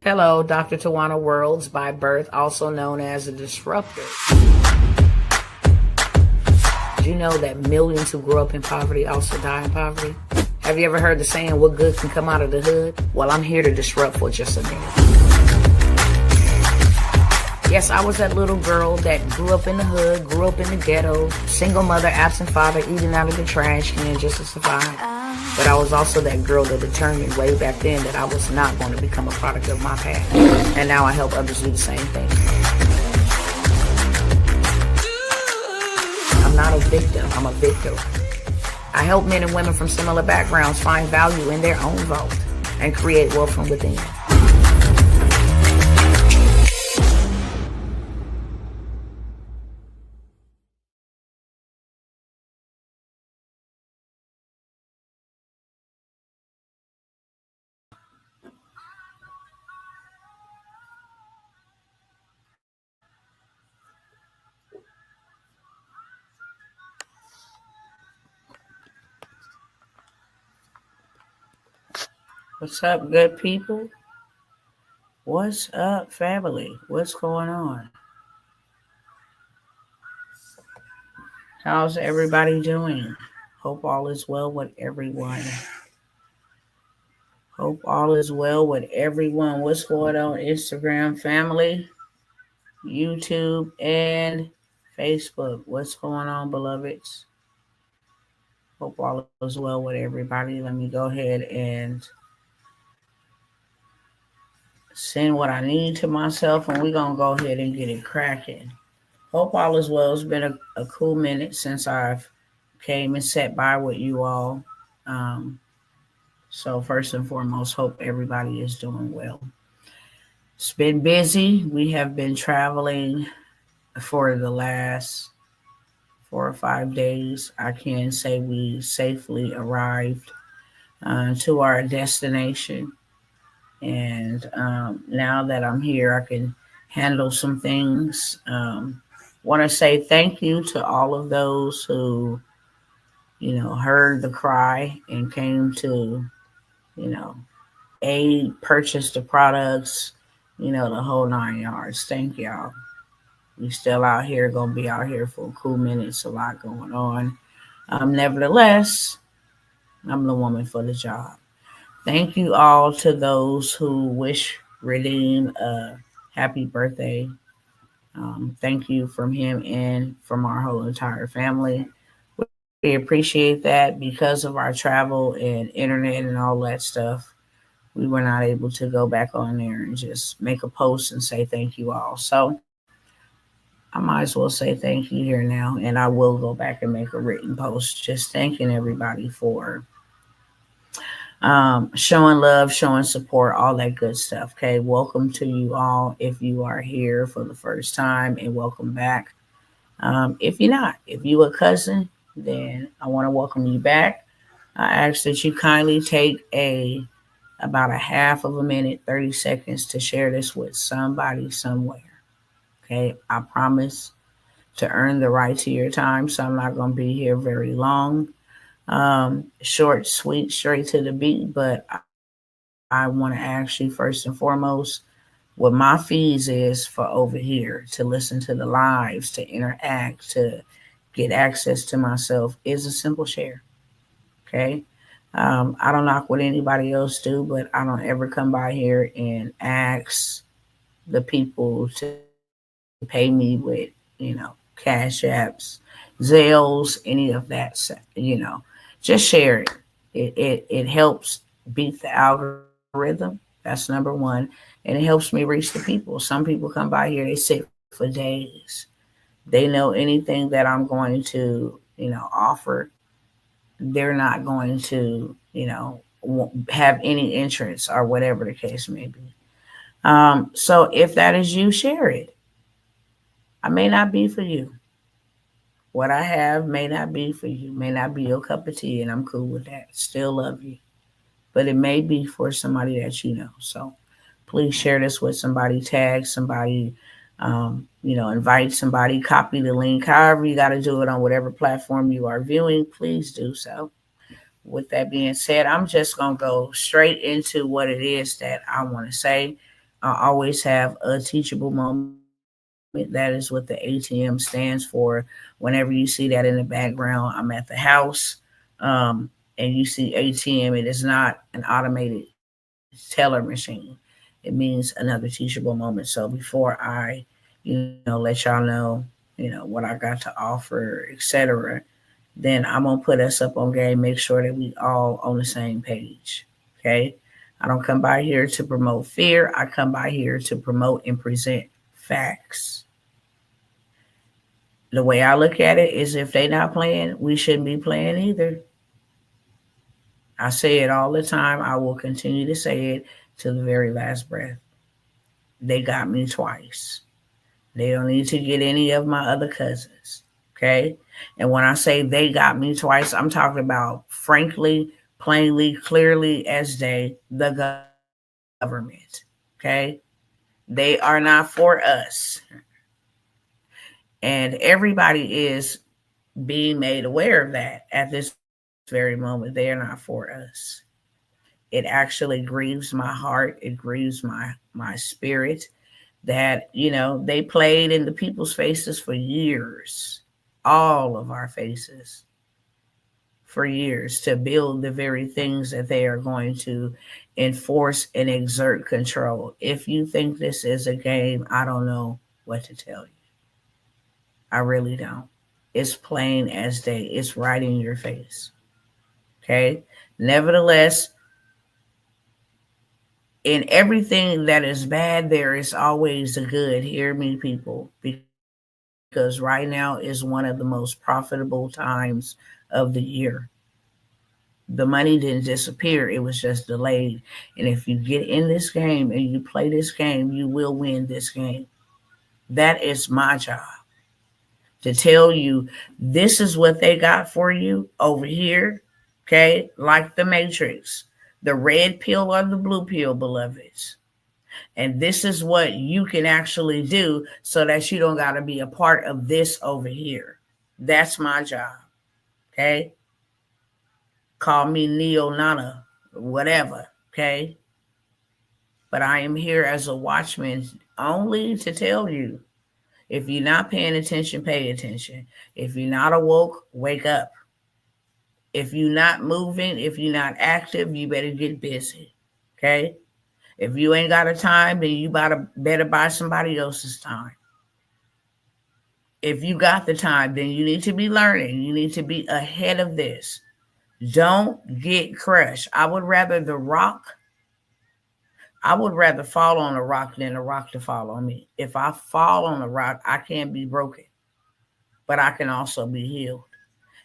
Hello, Dr. Tawana Worlds by birth, also known as a disruptor. Did you know that millions who grew up in poverty also die in poverty? Have you ever heard the saying, what good can come out of the hood? Well, I'm here to disrupt for just a minute. Yes, I was that little girl that grew up in the hood, grew up in the ghetto, single mother, absent father, eating out of the trash can just to survive. But I was also that girl that determined way back then that I was not going to become a product of my past. And now I help others do the same thing. I'm not a victim, I'm a victor. I help men and women from similar backgrounds find value in their own vault and create wealth from within. What's up, good people? What's up, family? What's going on? How's everybody doing? Hope all is well with everyone. Hope all is well with everyone. What's going on, Instagram family, YouTube, and Facebook? What's going on, beloveds? Hope all is well with everybody. Let me go ahead and send what I need to myself, and we're going to go ahead and get it cracking. Hope all is well. It's been a cool minute since I've came and sat by with you all. So first and foremost, hope everybody is doing well. It's been busy. We have been traveling for the last 4 or 5 days. I can say we safely arrived to our destination. And now that I'm here, I can handle some things. Want to say thank you to all of those who, heard the cry and came to, aid, purchase the products, the whole 9 yards. Thank y'all. We still out here, gonna be out here for a cool minute. It's a lot going on. Nevertheless, I'm the woman for the job. Thank you all to those who wish Redeem a happy birthday. Thank you from him and from our whole entire family. We appreciate that. Because of our travel and internet and all that stuff, we were not able to go back on there and just make a post and say thank you all. So I might as well say thank you here now, and I will go back and make a written post just thanking everybody for showing love, showing support, all that good stuff. Okay, welcome to you all if you are here for the first time, and welcome back. If you're not, if you a cousin, then I want to welcome you back. I ask that you kindly take about a half of a minute, 30 seconds to share this with somebody somewhere. Okay, I promise to earn the right to your time, so I'm not going to be here very long. Short, sweet, straight to the beat, but I want to ask you first and foremost what my fees is for over here to listen to the lives, to interact, to get access to myself is a simple share. Okay. I don't knock what anybody else do, but I don't ever come by here and ask the people to pay me with, cash apps, Zales, any of that, just share it. It helps beat the algorithm. That's number one. And it helps me reach the people. Some people come by here, they sit for days. They know anything that I'm going to, offer. They're not going to, have any interest or whatever the case may be. So if that is you, share it. I may not be for you. What I have may not be for you, may not be your cup of tea, and I'm cool with that. Still love you. But it may be for somebody that you know. So please share this with somebody, tag somebody, invite somebody, copy the link. However you got to do it on whatever platform you are viewing, please do so. With that being said, I'm just going to go straight into what it is that I want to say. I always have a teachable moment. That is what the ATM stands for. Whenever you see that in the background, I'm at the house. And you see ATM, it is not an automated teller machine. It means another teachable moment. So before I, let y'all know, what I got to offer, etc., then I'm gonna put us up on game, make sure that we all on the same page. Okay. I don't come by here to promote fear. I come by here to promote and present facts. The way I look at it is if they not playing, we shouldn't be playing either. I say it all the time. I will continue to say it to the very last breath. They got me twice. They don't need to get any of my other cousins. Okay. And when I say they got me twice, I'm talking about frankly, plainly, clearly as day, the government. Okay. They are not for us. And everybody is being made aware of that at this very moment. They are not for us. It actually grieves my heart. It grieves my spirit that, they played in the people's faces for years, all of our faces for years to build the very things that they are going to enforce and exert control. If you think this is a game, I don't know what to tell you. I really don't. It's plain as day. It's right in your face. Okay. Nevertheless, in everything that is bad, there is always a good. Hear me, people, because right now is one of the most profitable times of the year. The money didn't disappear, it was just delayed. And if you get in this game and you play this game, you will win this game. That is my job, to tell you this is what they got for you over here. Okay, like the Matrix, the red pill or the blue pill, beloveds. And this is what you can actually do so that you don't got to be a part of this over here. That's my job. Okay. Call me Neo Nana, whatever. Okay. But I am here as a watchman only to tell you, if you're not paying attention, pay attention. If you're not awoke, wake up. If you're not moving, if you're not active, you better get busy. Okay. If you ain't got a time, then you better buy somebody else's time. If you got the time, then you need to be learning. You need to be ahead of this. Don't get crushed. I would rather fall on a rock than a rock to fall on me. If I fall on a rock, I can't be broken, but I can also be healed.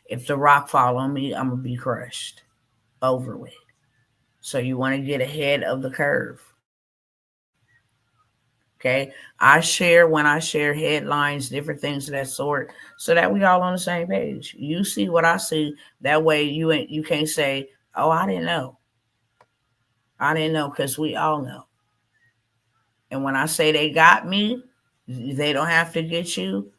If the rock fall on me, I'm going to be crushed, over with. So you want to get ahead of the curve. Okay. When I share headlines, different things of that sort, so that we all on the same page. You see what I see. That way you can't say, oh, I didn't know. I didn't know, because we all know. And when I say they got me, they don't have to get you.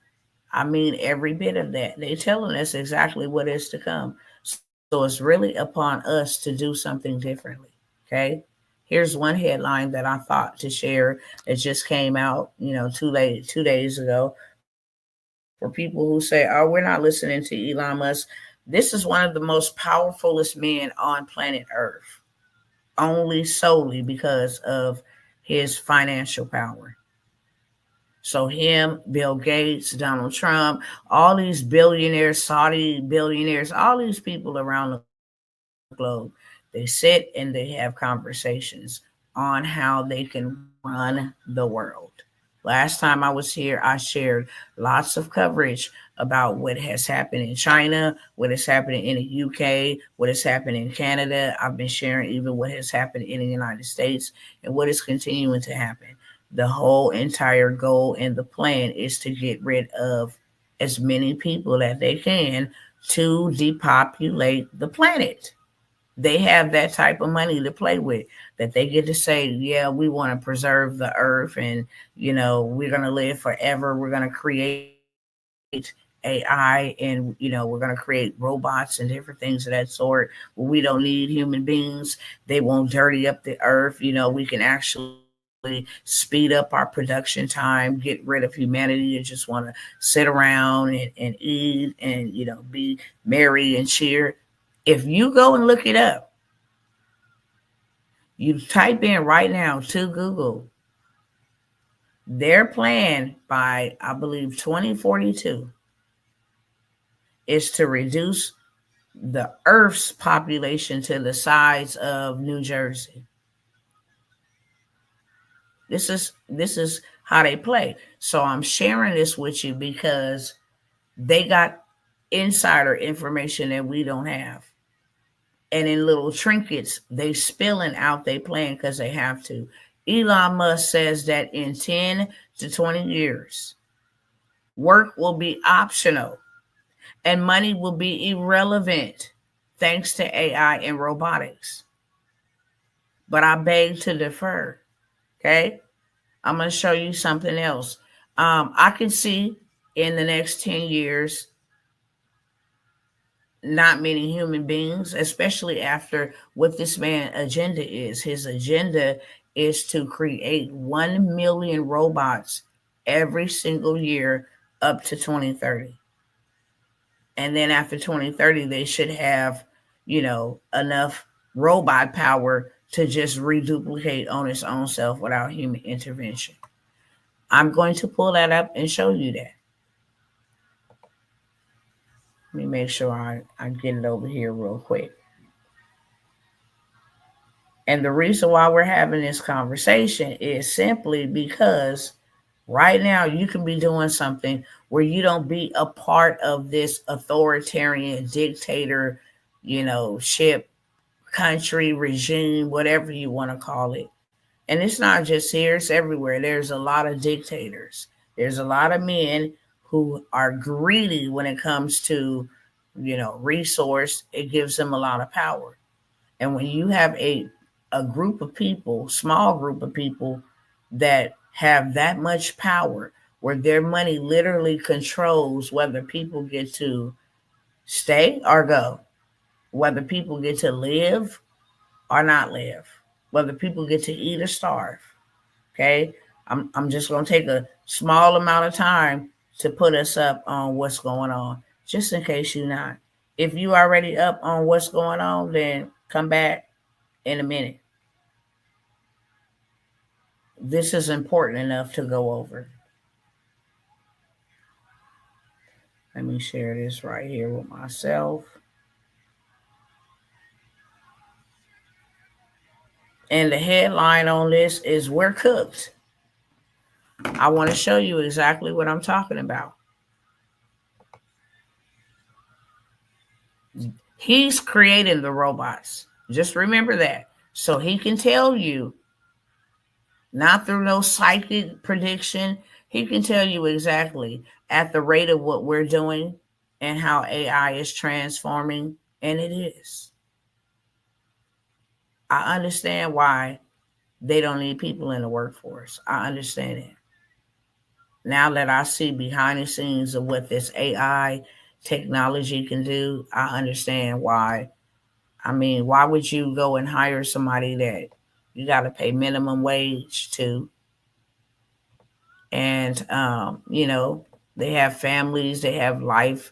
I mean every bit of that. They telling us exactly what is to come. So it's really upon us to do something differently. Okay. Here's one headline that I thought to share that just came out, 2 days ago. For people who say, oh, we're not listening to Elon Musk. This is one of the most powerfulest men on planet Earth, only solely because of his financial power. So him, Bill Gates, Donald Trump, all these billionaires, Saudi billionaires, all these people around the globe, they sit and they have conversations on how they can run the world. Last time I was here, I shared lots of coverage about what has happened in China, what is happening in the UK, what has happened in Canada. I've been sharing even what has happened in the United States and what is continuing to happen. The whole entire goal and the plan is to get rid of as many people that they can to depopulate the planet. They have that type of money to play with, that they get to say, yeah, we want to preserve the earth, and we're going to live forever. We're going to create AI, and we're going to create robots and different things of that sort. We don't need human beings. They won't dirty up the earth. We can actually speed up our production time, get rid of humanity and just want to sit around and eat and, be merry and cheer. If you go and look it up, you type in right now to Google, their plan by, I believe, 2042 is to reduce the Earth's population to the size of New Jersey. This is how they play. So I'm sharing this with you because they got insider information that we don't have. And in little trinkets, they spilling out they plan because they have to. Elon Musk says that in 10 to 20 years, work will be optional and money will be irrelevant thanks to AI and robotics. But I beg to defer. Okay? I'm going to show you something else. I can see in the next 10 years, not many human beings, especially after what this man's agenda is. His agenda is to create 1 million robots every single year up to 2030. And then after 2030, they should have, enough robot power to just reduplicate on its own self without human intervention. I'm going to pull that up and show you that. Let me make sure I get it over here real quick. And the reason why we're having this conversation is simply because right now you can be doing something where you don't be a part of this authoritarian dictator, ship, country, regime, whatever you want to call it. And it's not just here, it's everywhere. There's a lot of dictators. There's a lot of men who are greedy when it comes to, resource. It gives them a lot of power. And when you have a group of people, small group of people that have that much power, where their money literally controls whether people get to stay or go, whether people get to live or not live, whether people get to eat or starve. Okay. I'm just going to take a small amount of time to put us up on what's going on, just in case you're not. If you already up on what's going on, then come back in a minute. This is important enough to go over. Let me share this right here with myself. And the headline on this is "We're Cooked." I want to show you exactly what I'm talking about. He's creating the robots. Just remember that. So he can tell you, not through no psychic prediction, he can tell you exactly at the rate of what we're doing and how AI is transforming. And it is. I understand why they don't need people in the workforce. I understand it. Now that I see behind the scenes of what this AI technology can do, I understand why. I mean, why would you go and hire somebody that you got to pay minimum wage to? And, they have families, they have life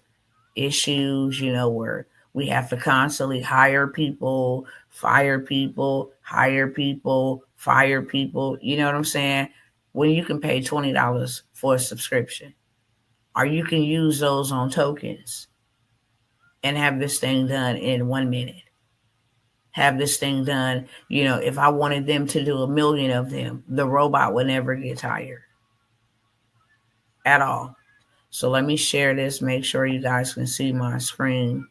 issues, where we have to constantly hire people, fire people, hire people, fire people. You know what I'm saying? When you can pay $20 for a subscription, or you can use those on tokens and have this thing done in 1 minute. Have this thing done, if I wanted them to do 1 million of them, the robot would never get tired at all. So let me share this, make sure you guys can see my screen.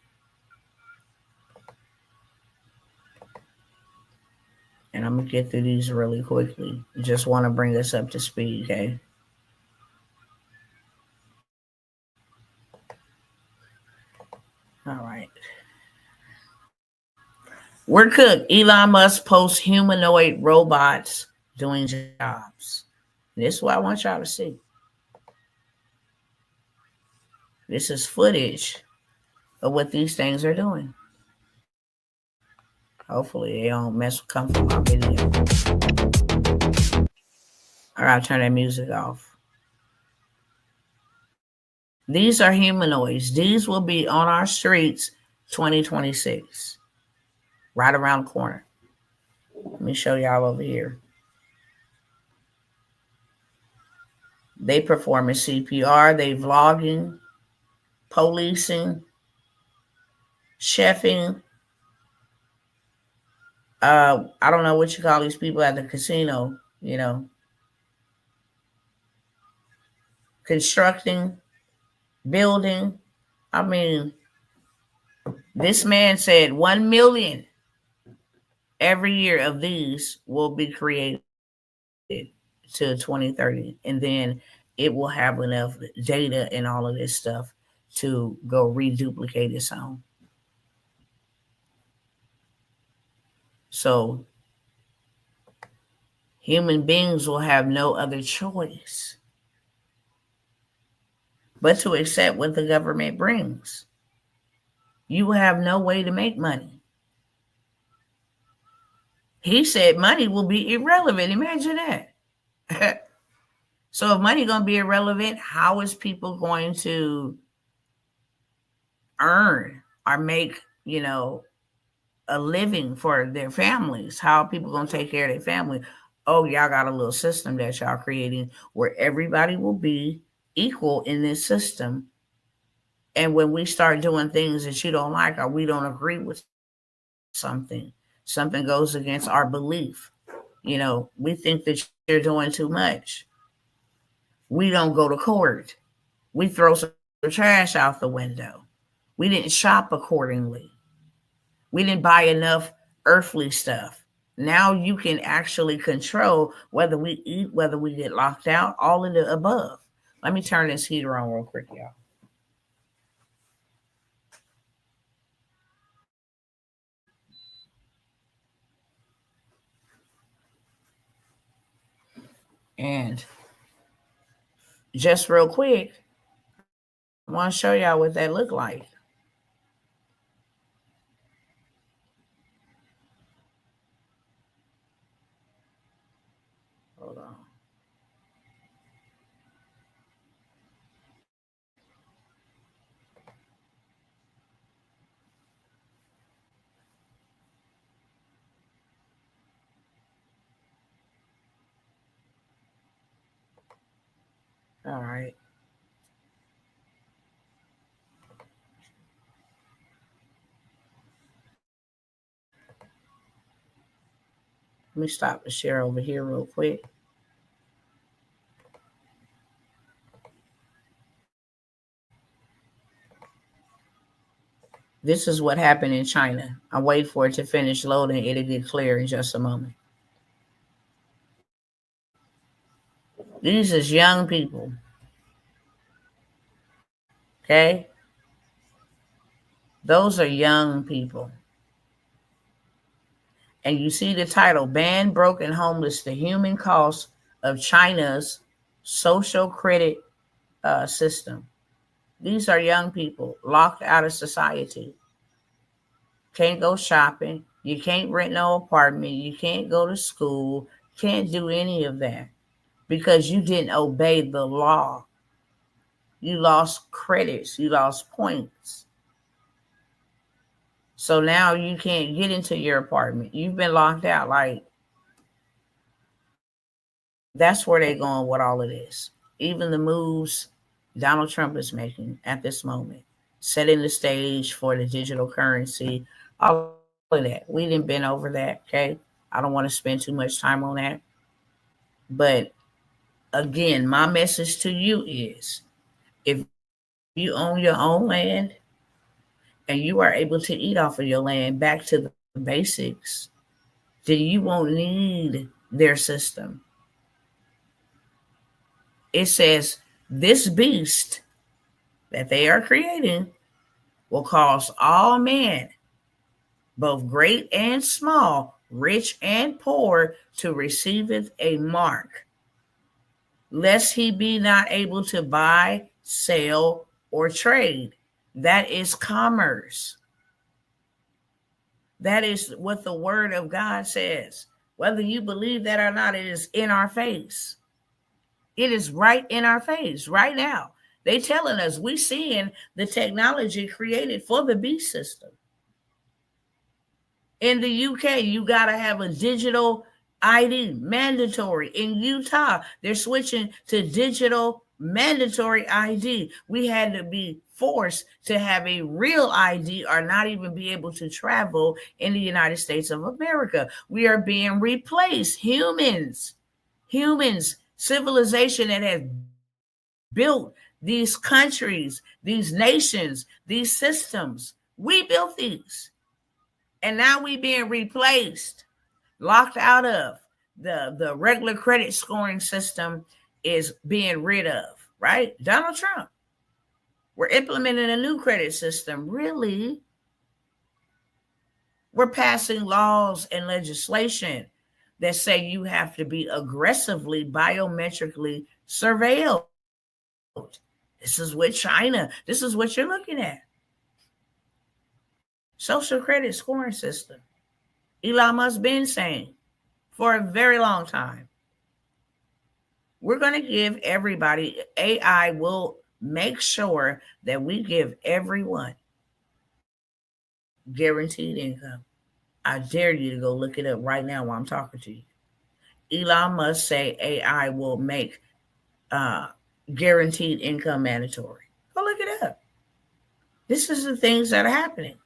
And I'm going to get through these really quickly. Just want to bring us up to speed, okay? All right. We're cooked. Elon Musk posts humanoid robots doing jobs. This is what I want y'all to see. This is footage of what these things are doing. Hopefully they don't come from my video. I gotta turn that music off. These are humanoids. These will be on our streets 2026, right around the corner. Let me show y'all over here. They performing CPR, they vlogging, policing, chefing. I don't know what you call these people at the casino, constructing, building. I mean, this man said 1 million every year of these will be created to 2030. And then it will have enough data and all of this stuff to go reduplicate its own. So human beings will have no other choice but to accept what the government brings. You will have no way to make money. He said money will be irrelevant. Imagine that. So if money going to be irrelevant, how is people going to earn or make, a living for their families? How are people going to take care of their family? Oh, y'all got a little system that y'all creating where everybody will be equal in this system. And when we start doing things that you don't like or we don't agree with something goes against our belief, we think that you're doing too much. We don't go to court. We throw some trash out the window. We didn't shop accordingly. We didn't buy enough earthly stuff. Now you can actually control whether we eat, whether we get locked out, all of the above. Let me turn this heater on real quick, y'all. And just real quick, I want to show y'all what that looked like. Hold on. All right. Let me stop the share over here real quick. This is what happened in China. I wait for it to finish loading. It'll get clear in just a moment. These is young people. Okay? Those are young people. And you see the title, Banned, Broken, Homeless, the Human Cost of China's Social Credit System. These are young people locked out of society. Can't go shopping. You can't rent no apartment. You can't go to school. Can't do any of that because you didn't obey the law. You lost credits. You lost points. So now you can't get into your apartment. You've been locked out. Like, that's where they're going with all of this. Even the moves Donald Trump is making at this moment, setting the stage for the digital currency, all of that. We didn't been over that, okay? I don't want to spend too much time on that. But again, my message to you is if you own your own land and you are able to eat off of your land, back to the basics, then you won't need their system. It says this beast that they are creating will cause all men, both great and small, rich and poor, to receiveth a mark, lest he be not able to buy, sell, or trade. That is commerce. That is what the word of God says. Whether you believe that or not, it is in our face. It is right in our face right now. They telling us we seeing the technology created for the B system. In the UK, you got to have a digital ID, mandatory. In Utah, they're switching to digital mandatory ID. We had to be forced to have a real ID or not even be able to travel in the United States of America. We are being replaced. Humans, civilization that has built these countries, these nations, these systems. We built these. And now we being replaced, locked out of. The regular credit scoring system is being rid of, right? Donald Trump. We're implementing a new credit system. Really? We're passing laws and legislation that say you have to be aggressively biometrically surveilled. This is with China. This is what you're looking at. Social credit scoring system. Elon Musk been saying for a very long time. We're going to give everybody, AI will make sure that we give everyone guaranteed income. I dare you to go look it up right now while I'm talking to you. Elon Musk say AI will make guaranteed income mandatory. Go look it up. This is the things that are happening.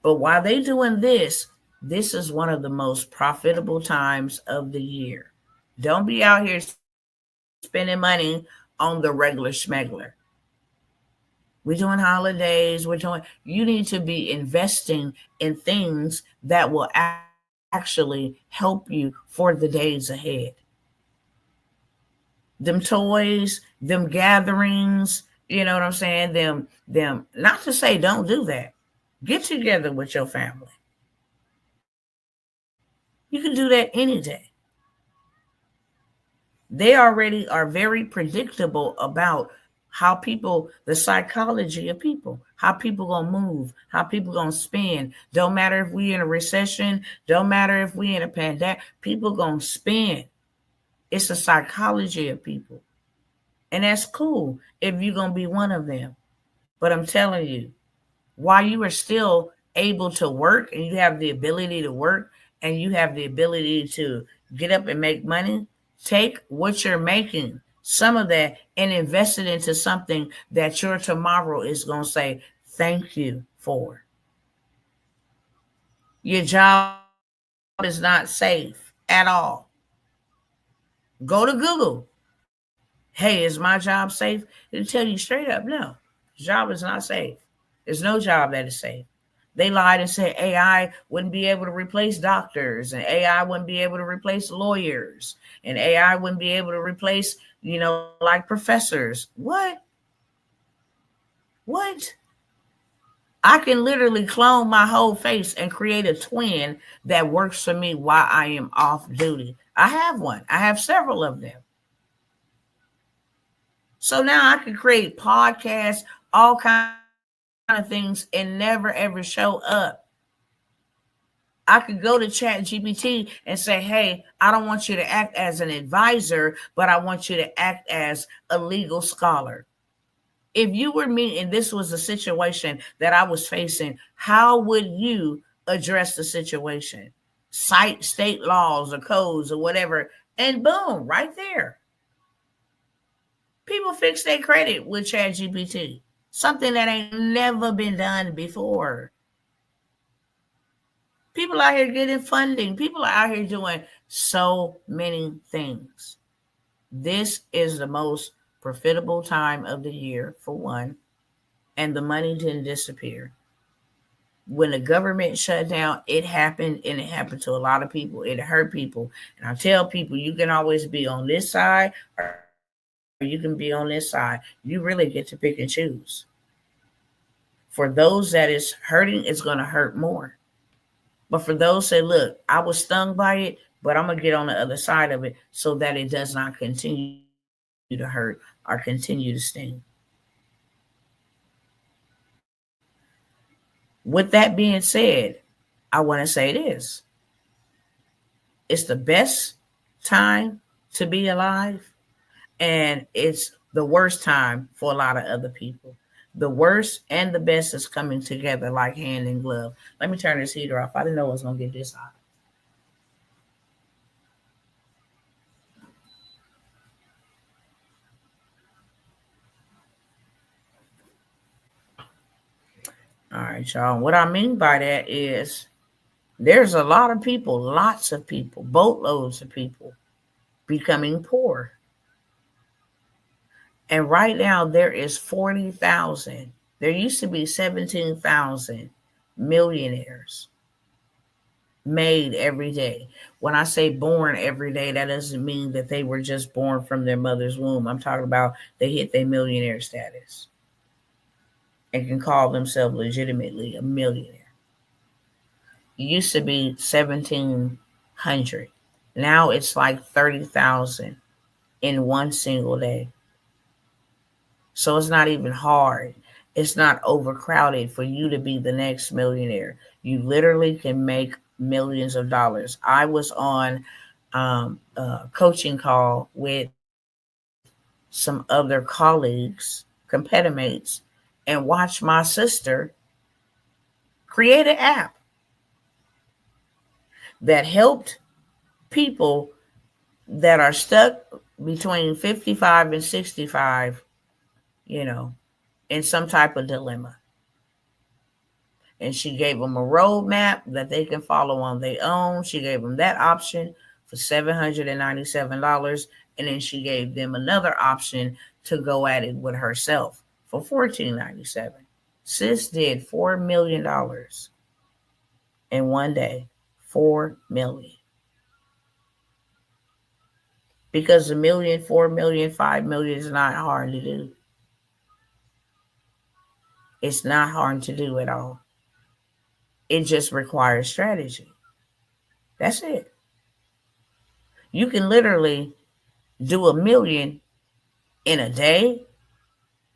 But while they doing this is one of the most profitable times of the year. Don't be out here spending money on the regular schmegler. We're doing holidays. You need to be investing in things that will actually help you for the days ahead. Them toys, them gatherings, you know what I'm saying? Them, not to say don't do that. Get together with your family. You can do that any day. They already are very predictable about how people, the psychology of people, how people gonna move, how people gonna spend. Don't matter if we in a recession, don't matter if we in a pandemic, people gonna spend. It's a psychology of people. And that's cool if you're gonna be one of them. But I'm telling you, while you are still able to work and you have the ability to work and you have the ability to get up and make money, take what you're making, some of that, and invest it into something that your tomorrow is going to say thank you for. Your job is not safe at all. Go to Google. Hey, is my job safe? It'll tell you straight up, no, job is not safe. There's no job that is safe. They lied and said AI wouldn't be able to replace doctors, and AI wouldn't be able to replace lawyers, and AI wouldn't be able to replace, like professors. What? I can literally clone my whole face and create a twin that works for me while I am off duty. I have one. I have several of them. So now I can create podcasts, all kinds of things, and never ever show up. I could go to ChatGPT and say, hey, I don't want you to act as an advisor, but I want you to act as a legal scholar. If you were me and this was a situation that I was facing, how would you address the situation? Cite state laws or codes or whatever, and boom, right there. People fix their credit with ChatGPT, something that ain't never been done before. People out here getting funding. People are out here doing so many things. This is the most profitable time of the year, for one, and the money didn't disappear. When the government shut down, it happened, and it happened to a lot of people. It hurt people. And I tell people, you can always be on this side or you can be on this side. You really get to pick and choose. For those that is hurting, it's going to hurt more. But for those that look, I was stung by it, but I'm going to get on the other side of it so that it does not continue to hurt or continue to sting. With that being said, I want to say this. It's the best time to be alive. And it's the worst time for a lot of other people. The worst and the best is coming together like hand in glove. Let me turn this heater off. I didn't know I was going to get this hot. All right, y'all. What I mean by that is there's a lot of people, lots of people, boatloads of people becoming poor. And right now there is 40,000. There used to be 17,000 millionaires made every day. When I say born every day, that doesn't mean that they were just born from their mother's womb. I'm talking about they hit their millionaire status and can call themselves legitimately a millionaire. It used to be 1,700. Now it's like 30,000 in one single day. So it's not even hard. It's not overcrowded for you to be the next millionaire. You literally can make millions of dollars. I was on a coaching call with some other colleagues, competimates, and watched my sister create an app that helped people that are stuck between 55 and 65, you know, in some type of dilemma. And she gave them a roadmap that they can follow on their own. She gave them that option for $797. And then she gave them another option to go at it with herself for $1497. Sis did $4 million in one day. 4 million. Because a million, 4 million, 5 million is not hard to do. It's not hard to do at all. It just requires strategy. That's it. You can literally do a million in a day.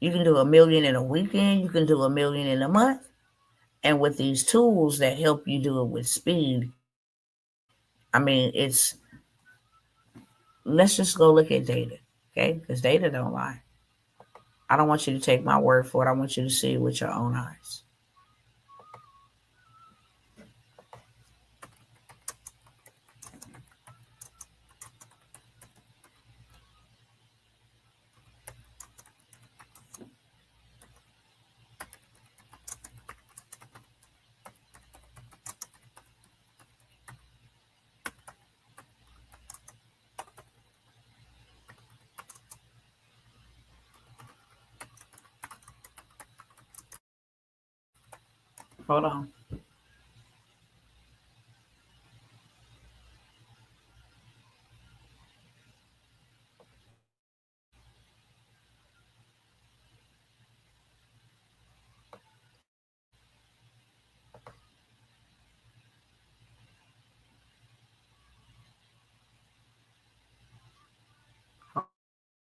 You can do a million in a weekend. You can do a million in a month. And with these tools that help you do it with speed, I mean, let's just go look at data, okay? Because data don't lie. I don't want you to take my word for it. I want you to see it with your own eyes. Hold on.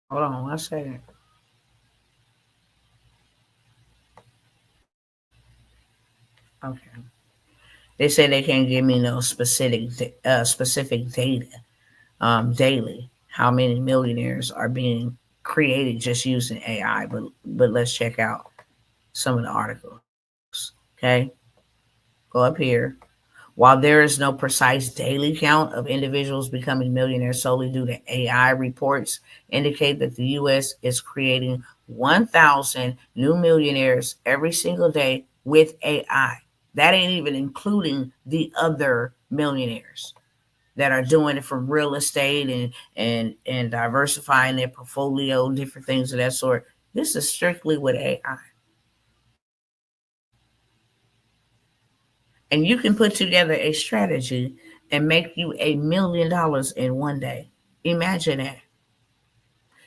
Hold on 1 second. Okay. They say they can't give me no specific data daily. How many millionaires are being created just using AI? But let's check out some of the articles. Okay, go up here. While there is no precise daily count of individuals becoming millionaires solely due to AI, reports indicate that the U.S. is creating 1,000 new millionaires every single day with AI. That ain't even including the other millionaires that are doing it from real estate and diversifying their portfolio, different things of that sort. This is strictly with AI. And you can put together a strategy and make you $1 million in one day. Imagine that.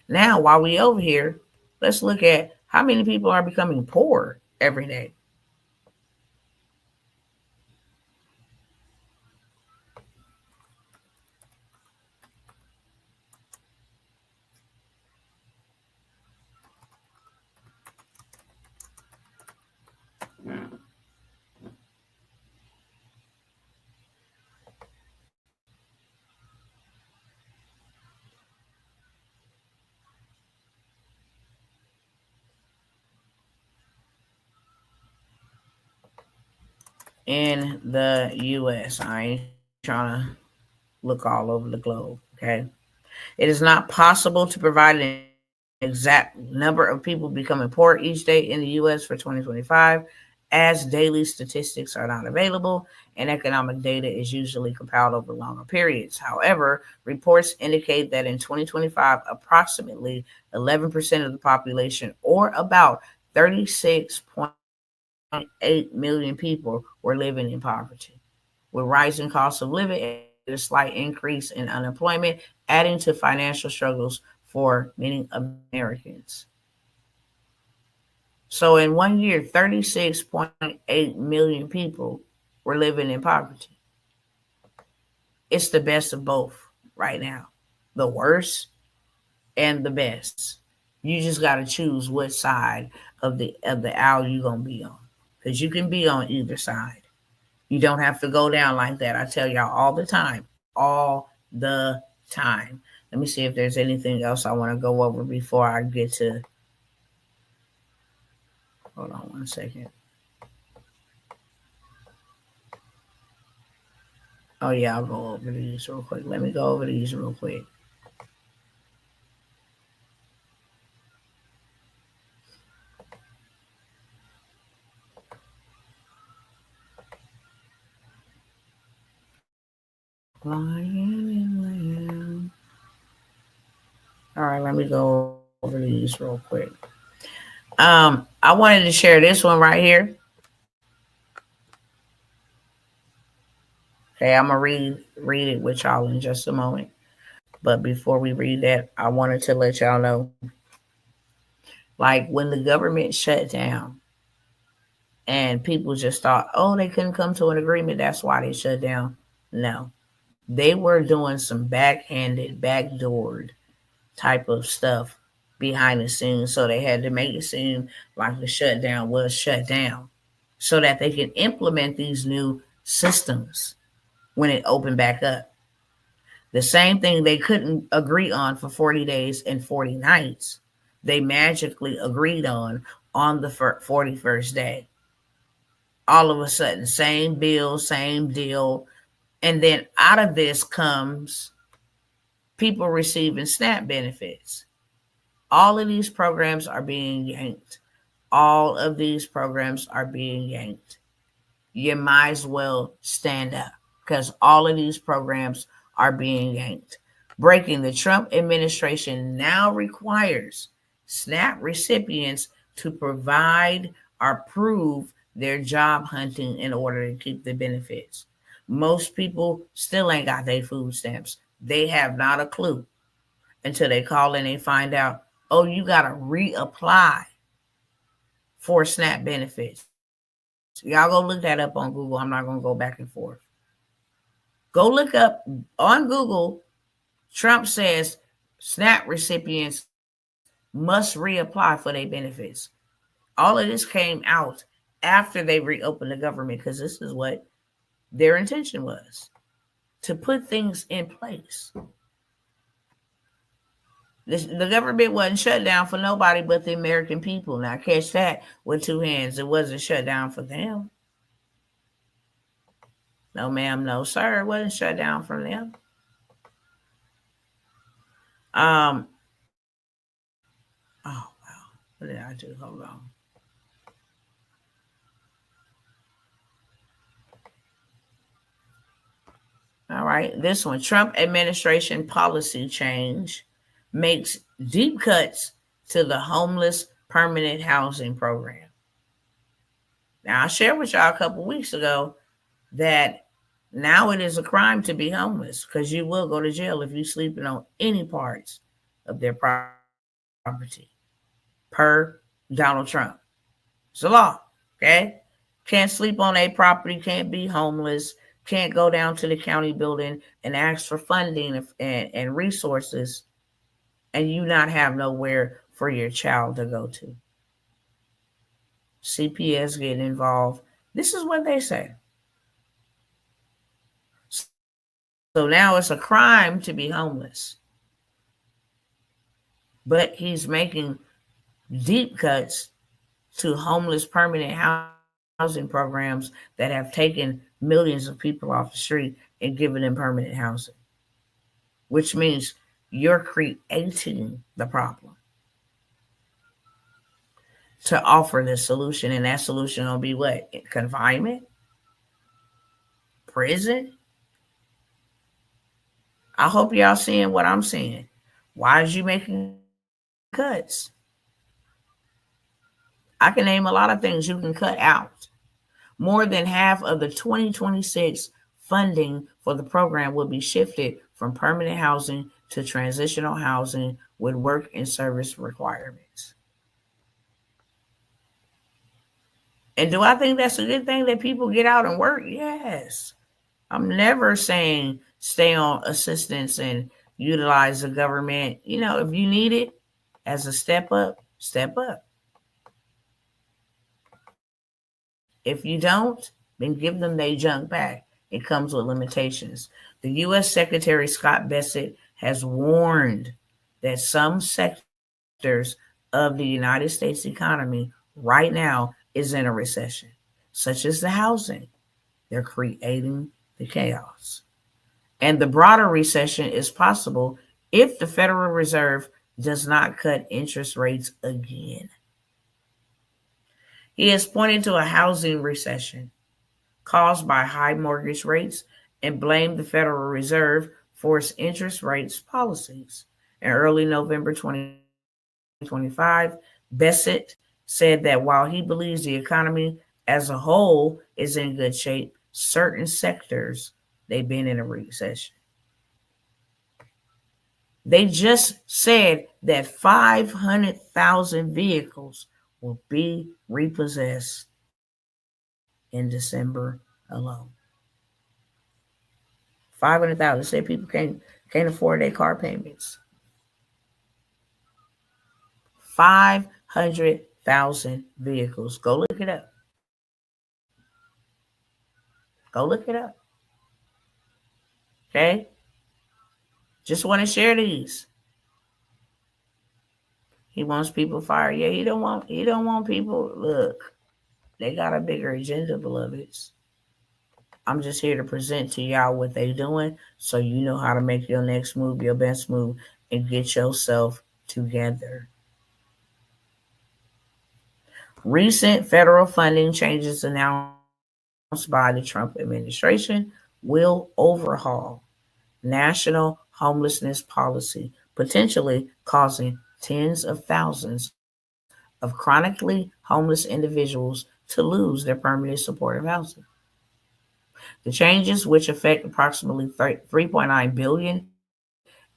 Now, while we over here, let's look at how many people are becoming poor every day. in the US. I ain't trying to look all over the globe, okay? It is not possible to provide an exact number of people becoming poor each day in the US for 2025, as daily statistics are not available and economic data is usually compiled over longer periods. However, reports indicate that in 2025, approximately 11% of the population, or about 36.8 million people, were living in poverty, with rising costs of living and a slight increase in unemployment, adding to financial struggles for many Americans. So in 1 year, 36.8 million people were living in poverty. It's the best of both right now. The worst and the best. You just got to choose what side of the aisle you're going to be on. Cuz you can be on either side. You don't have to go down like that. I tell y'all all the time, all the time. Let me see if there's anything else I want to go over before I get to. Hold on one second. Oh, yeah, I'll go over these real quick. Let me go over these real quick. Lion and lamb. All right, let me go over these real quick. I wanted to share this one right here. Okay, I'm gonna read it with y'all in just a moment. But before we read that, I wanted to let y'all know, like when the government shut down and people just thought, oh, they couldn't come to an agreement, that's why they shut down. No, they were doing some backhanded, backdoored type of stuff behind the scenes. So they had to make it seem like the shutdown was shut down so that they can implement these new systems when it opened back up. The same thing they couldn't agree on for 40 days and 40 nights, they magically agreed on the 41st day. All of a sudden, same bill, same deal. And then out of this comes people receiving SNAP benefits. All of these programs are being yanked. All of these programs are being yanked. You might as well stand up because all of these programs are being yanked. Breaking the Trump administration now requires SNAP recipients to provide or prove their job hunting in order to keep the benefits. Most people still ain't got their food stamps. They have not a clue until they call and they find out, oh, you got to reapply for SNAP benefits. Y'all go look that up on Google. I'm not going to go back and forth. Go look up on Google. Trump says SNAP recipients must reapply for their benefits. All of this came out after they reopened the government because this is what their intention was, to put things in place. The government wasn't shut down for nobody but the American people. Now, catch that with two hands. It wasn't shut down for them. No, ma'am, no, sir. It wasn't shut down for them. Um, oh, wow. What did I do? Hold on. All right. This one, Trump administration policy change makes deep cuts to the homeless permanent housing program. Now, I shared with y'all a couple weeks ago that now it is a crime to be homeless because you will go to jail if you're sleeping on any parts of their property, per Donald Trump. It's a law, okay? Can't sleep on a property, can't be homeless, can't go down to the county building and ask for funding and resources and you not have nowhere for your child to go to. CPS getting involved. This is what they say. So now it's a crime to be homeless. But he's making deep cuts to homeless permanent housing housing programs that have taken millions of people off the street and given them permanent housing, which means you're creating the problem to offer the solution. And that solution will be what? Confinement? Prison? I hope y'all seeing what I'm seeing. Why is you making cuts? I can name a lot of things you can cut out. More than half of the 2026 funding for the program will be shifted from permanent housing to transitional housing with work and service requirements. And do I think that's a good thing that people get out and work? Yes. I'm never saying stay on assistance and utilize the government. If you need it as a step up, step up. If you don't, then give them their junk back. It comes with limitations. The U.S. Secretary Scott Bessent has warned that some sectors of the United States economy right now is in a recession, such as the housing. They're creating the chaos. And the broader recession is possible if the Federal Reserve does not cut interest rates again. He is pointing to a housing recession caused by high mortgage rates and blamed the Federal Reserve for its interest rates policies. In early November 2025, Bessent said that while he believes the economy as a whole is in good shape, certain sectors, they've been in a recession. They just said that 500,000 vehicles will be repossessed in December alone. 500,000. Say people can't afford their car payments. 500,000 vehicles. Go look it up. Go look it up. Okay? Just want to share these. He wants people fired. Yeah, he don't want people. Look, they got a bigger agenda, beloveds. I'm just here to present to y'all what they doing so you know how to make your next move, your best move, and get yourself together. Recent federal funding changes announced by the Trump administration will overhaul national homelessness policy, potentially causing tens of thousands of chronically homeless individuals to lose their permanent supportive housing. The changes, which affect approximately 3.9 billion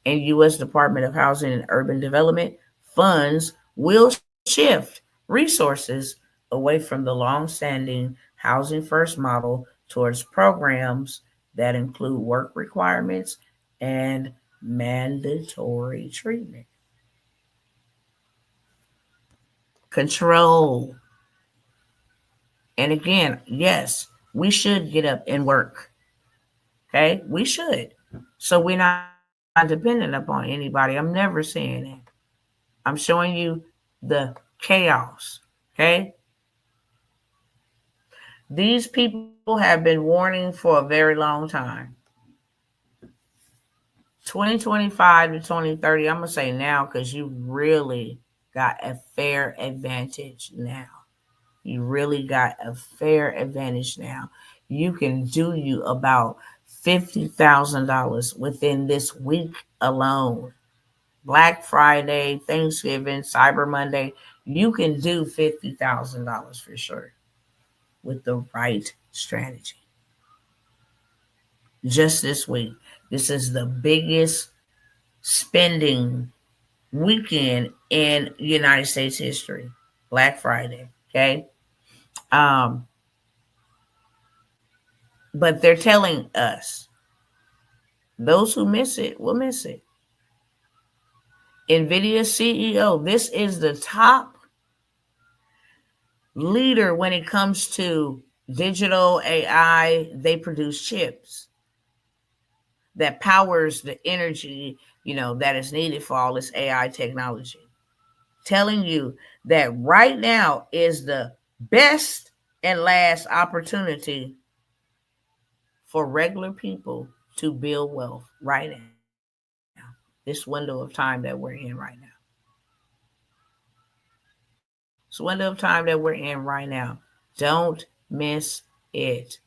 in U.S. Department of Housing and Urban Development funds, will shift resources away from the long-standing housing first model towards programs that include work requirements and mandatory treatment. Control. And again, yes, we should get up and work. Okay? We should. So we're not dependent upon anybody. I'm never saying that. I'm showing you the chaos. Okay? These people have been warning for a very long time. 2025 to 2030, I'm going to say now because you really got a fair advantage now. You really got a fair advantage now. You can do you about $50,000 within this week alone. Black Friday, Thanksgiving, Cyber Monday, you can do $50,000 for sure with the right strategy. Just this week. This is the biggest spending weekend in United States history. Black Friday. Okay. But they're telling us those who miss it will miss it. NVIDIA CEO, this is the top leader when it comes to digital AI. They produce chips that powers the energy, that is needed for all this AI technology. Telling you that right now is the best and last opportunity for regular people to build wealth right now. This window of time that we're in right now. This window of time that we're in right now. Don't miss it.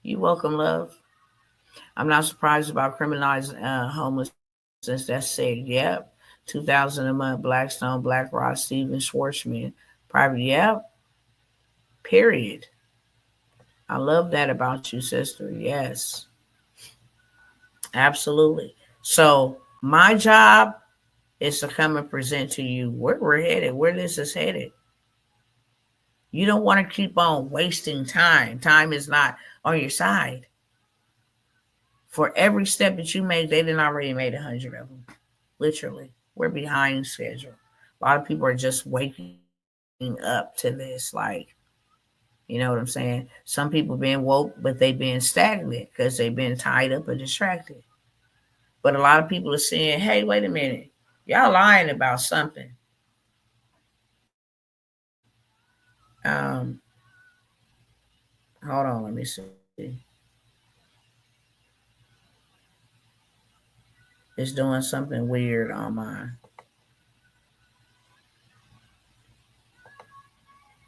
You welcome, love. I'm not surprised about criminalizing homelessness. That's said. Yep. 2000 a month. Blackstone, BlackRock, Steven Schwarzman. Private. Yep. Period. I love that about you, sister. Yes. Absolutely. So my job is to come and present to you where we're headed, where this is headed. You don't want to keep on wasting time. Time is not on your side. For every step that you make, they didn't already made 100 of them. Literally, we're behind schedule. A lot of people are just waking up to this. Like, you know what I'm saying? Some people being woke, but they being stagnant because they've been tied up or distracted. But a lot of people are saying, "Hey, wait a minute, y'all lying about something." Um, Hold on, let me see. It's doing something weird on mine.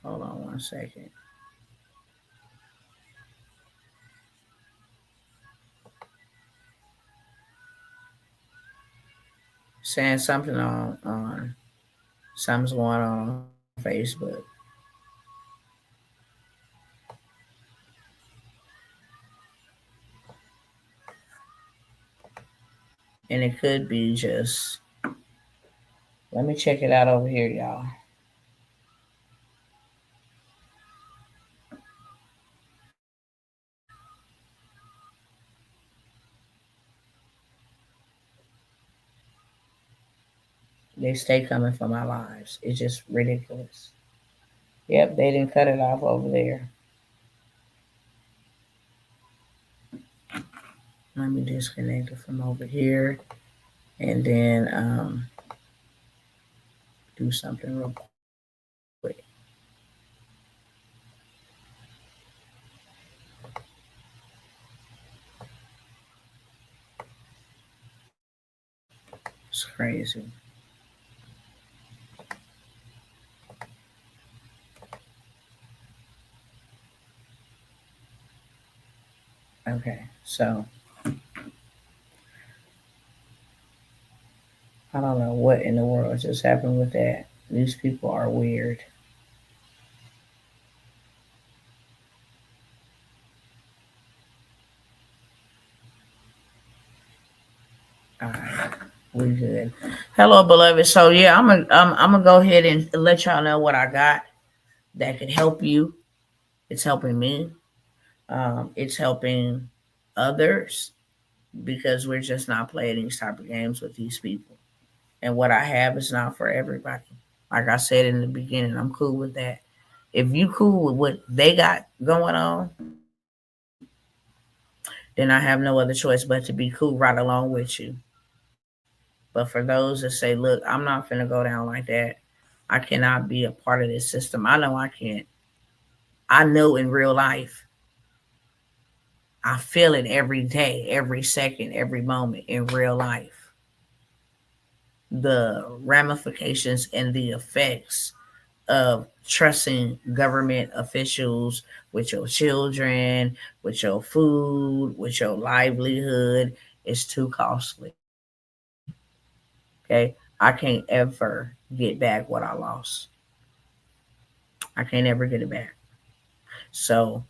Hold on 1 second. Saying something on something's going on Facebook. And it could be just, let me check it out over here, y'all. They stay coming for my lives. It's just ridiculous. Yep, they didn't cut it off over there. Let me disconnect it from over here and then do something real quick. It's crazy. Okay, so I don't know what in the world just happened with that. These people are weird. All right, we good. Hello, beloved. So yeah, I'm gonna go ahead and let y'all know what I got that could help you. It's helping me. It's helping others because we're just not playing these type of games with these people. And what I have is not for everybody. Like I said in the beginning, I'm cool with that. If you cool with what they got going on, then I have no other choice but to be cool right along with you. But for those that say, look, I'm not finna go down like that. I cannot be a part of this system. I know I can't. I know in real life, I feel it every day, every second, every moment in real life. The ramifications and the effects of trusting government officials with your children, with your food, with your livelihood is too costly. Okay. I can't ever get back what I lost. I can't ever get it back. So,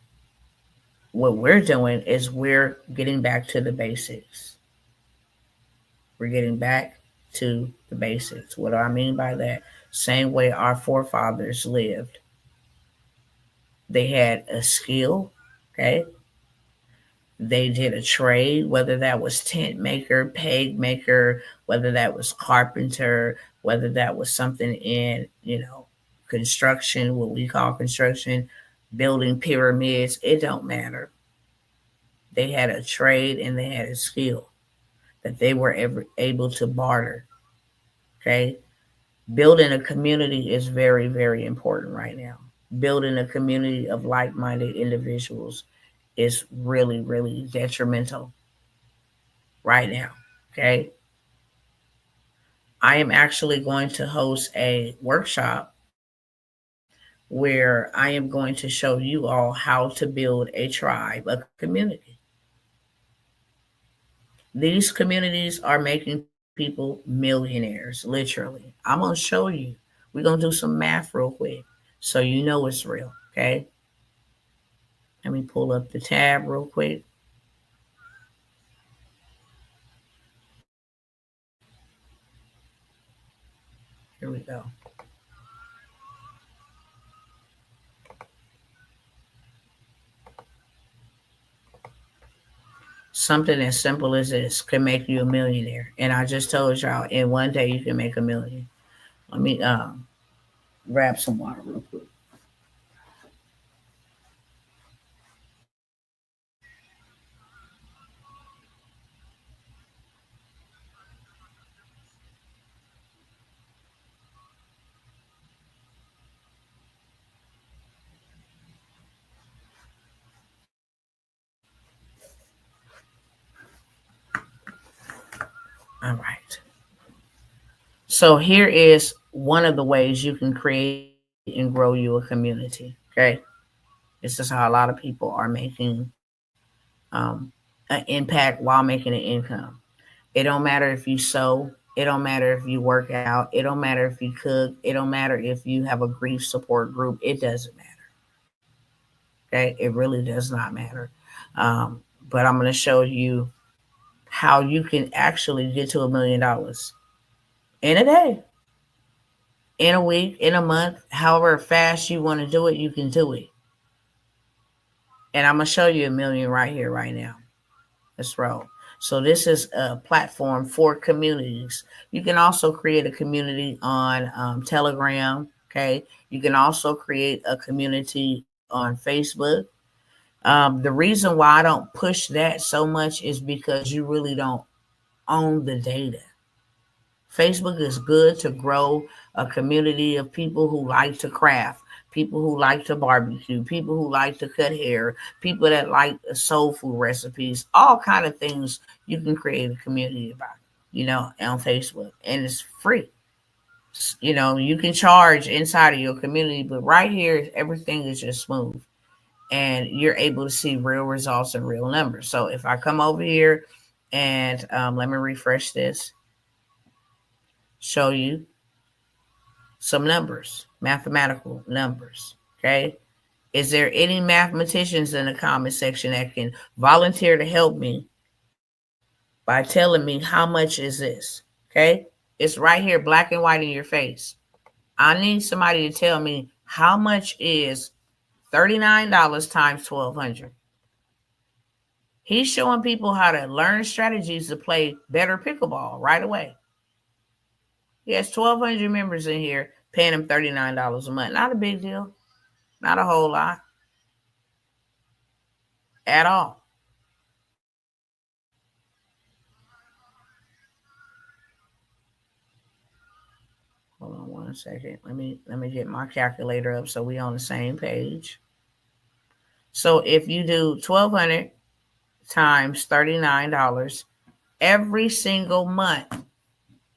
what we're doing is we're getting back to the basics. We're getting back to the basics. What do I mean by that? Same way our forefathers lived. They had a skill, okay? They did a trade, whether that was tent maker, peg maker, whether that was carpenter, whether that was something in, construction, what we call construction, building pyramids, it don't matter. They had a trade and they had a skill that they were ever able to barter. Okay. Building a community is very, very important right now. building a community of like-minded individuals is really, really detrimental right now. Okay. I am actually going to host a workshop where I am going to show you all how to build a tribe, a community. These communities are making people millionaires, literally. I'm going to show you. We're going to do some math real quick so you know it's real. Okay. Let me pull up the tab real quick. Here we go. Something as simple as this can make you a millionaire. And I just told y'all in one day you can make a million. Let me grab some water real quick. All right. So here is one of the ways you can create and grow you a community. Okay. This is how a lot of people are making um, an impact while making an income. It don't matter if you sew. It don't matter if you work out. It don't matter if you cook. It don't matter if you have a grief support group. It doesn't matter. Okay. It really does not matter. But I'm going to show you how you can actually get to $1 million in a day, in a week, in a month, however fast you want to do it, you can do it. And I'm going to show you a million right here, right now. Let's roll. So this is a platform for communities. You can also create a community on Telegram. Okay. You can also create a community on Facebook. The reason why I don't push that so much is because you really don't own the data. Facebook is good to grow a community of people who like to craft, people who like to barbecue, people who like to cut hair, people that like soul food recipes, all kind of things you can create a community about, on Facebook. And it's free. You can charge inside of your community, but right here, everything is just smooth. And you're able to see real results and real numbers. So if I come over here and let me refresh this, show you some numbers, mathematical numbers. Okay. Is there any mathematicians in the comment section that can volunteer to help me by telling me how much is this? Okay. It's right here, black and white in your face. I need somebody to tell me how much is $39 times 1200. He's showing people how to learn strategies to play better pickleball right away. He has 1,200 members in here paying him $39 a month. Not a big deal. Not a whole lot at all. Hold on one second. Let me get my calculator up so we on the same page. So if you do 1,200 times $39 every single month,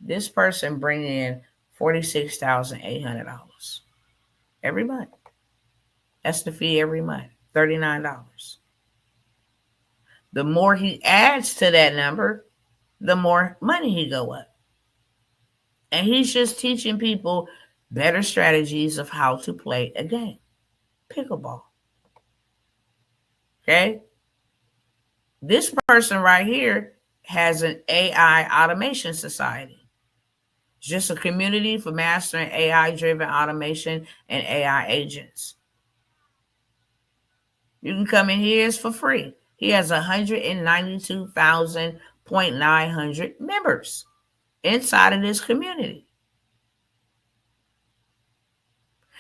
this person bring in $46,800 every month. That's the fee every month, $39. The more he adds to that number, the more money he go up. And he's just teaching people better strategies of how to play a game, pickleball. Okay. This person right here has an AI automation society. It's just a community for mastering AI driven automation and AI agents. You can come in here, it's for free. He has 192,900 members inside of this community.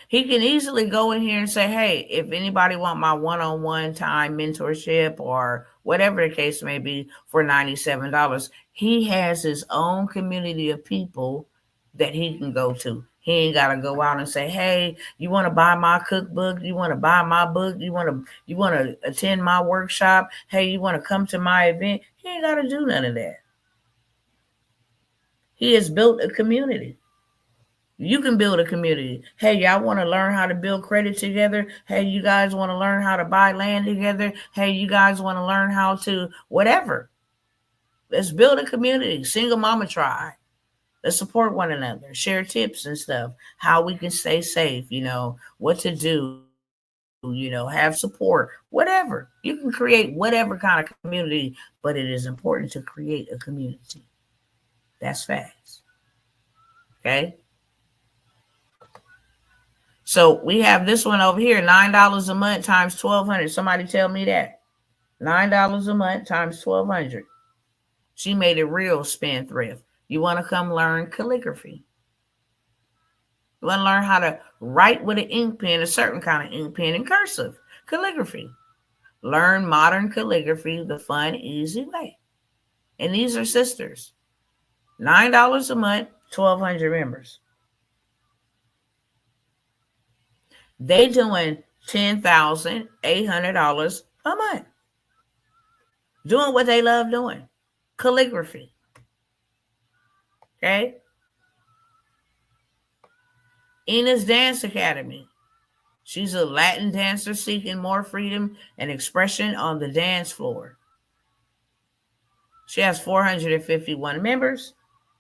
He can easily go in here and say, hey, if anybody want my one-on-one time mentorship or whatever the case may be for $97, he has his own community of people that he can go to. He ain't gotta go out and say, "Hey, you want to buy my cookbook? You want to buy my book? You want to attend my workshop? Hey, you want to come to my event?" He ain't gotta do none of that. He has built a community. You can build a community. Hey, y'all want to learn how to build credit together? Hey, you guys want to learn how to buy land together? Hey, you guys want to learn how to whatever. Let's build a community. Single mama tribe. Let's support one another, share tips and stuff, how we can stay safe, what to do, have support, whatever. You can create whatever kind of community, but it is important to create a community. That's facts. Okay. So we have this one over here, $9 a month times 1,200. Somebody tell me that. $9 a month times 1,200. She made it real spendthrift. You want to come learn calligraphy. You want to learn how to write with an ink pen, a certain kind of ink pen in cursive. Calligraphy. Learn modern calligraphy the fun, easy way. And these are sisters. $9 a month, 1,200 members. They doing $10,800 a month. Doing what they love doing. Calligraphy. Okay? Ina's Dance Academy. She's a Latin dancer seeking more freedom and expression on the dance floor. She has 451 members,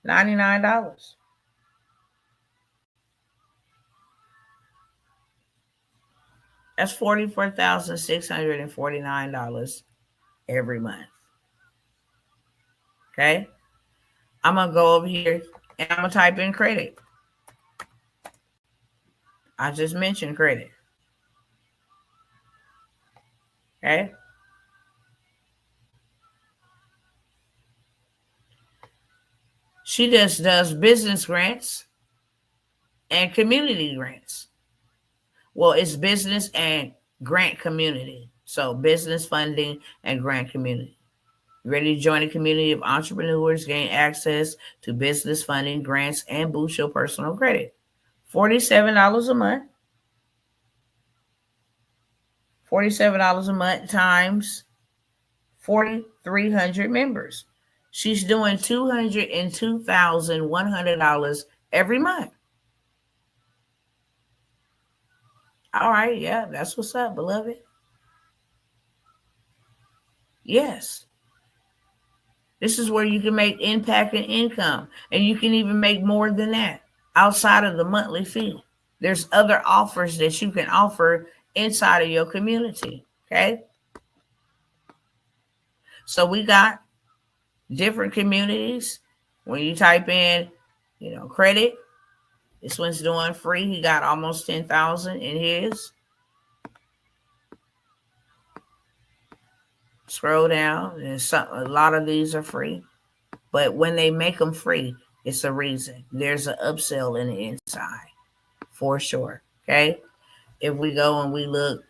$99. That's $44,649 every month. Okay? I'm going to go over here and I'm going to type in credit. I just mentioned credit. Okay? She just does business grants and community grants. Well, it's business and grant community. So business funding and grant community. Ready to join a community of entrepreneurs, gain access to business funding, grants, and boost your personal credit. $47 a month. $47 a month times 4,300 members. She's doing $202,100 every month. All right, yeah, that's what's up, beloved. Yes. This is where you can make impact and income, and you can even make more than that outside of the monthly fee. There's other offers that you can offer inside of your community, okay? So we got different communities. When you type in, credit, this one's doing free. He got almost 10,000 in his. Scroll down, and a lot of these are free. But when they make them free, it's a reason. There's an upsell in the inside, for sure. Okay? If we go and we look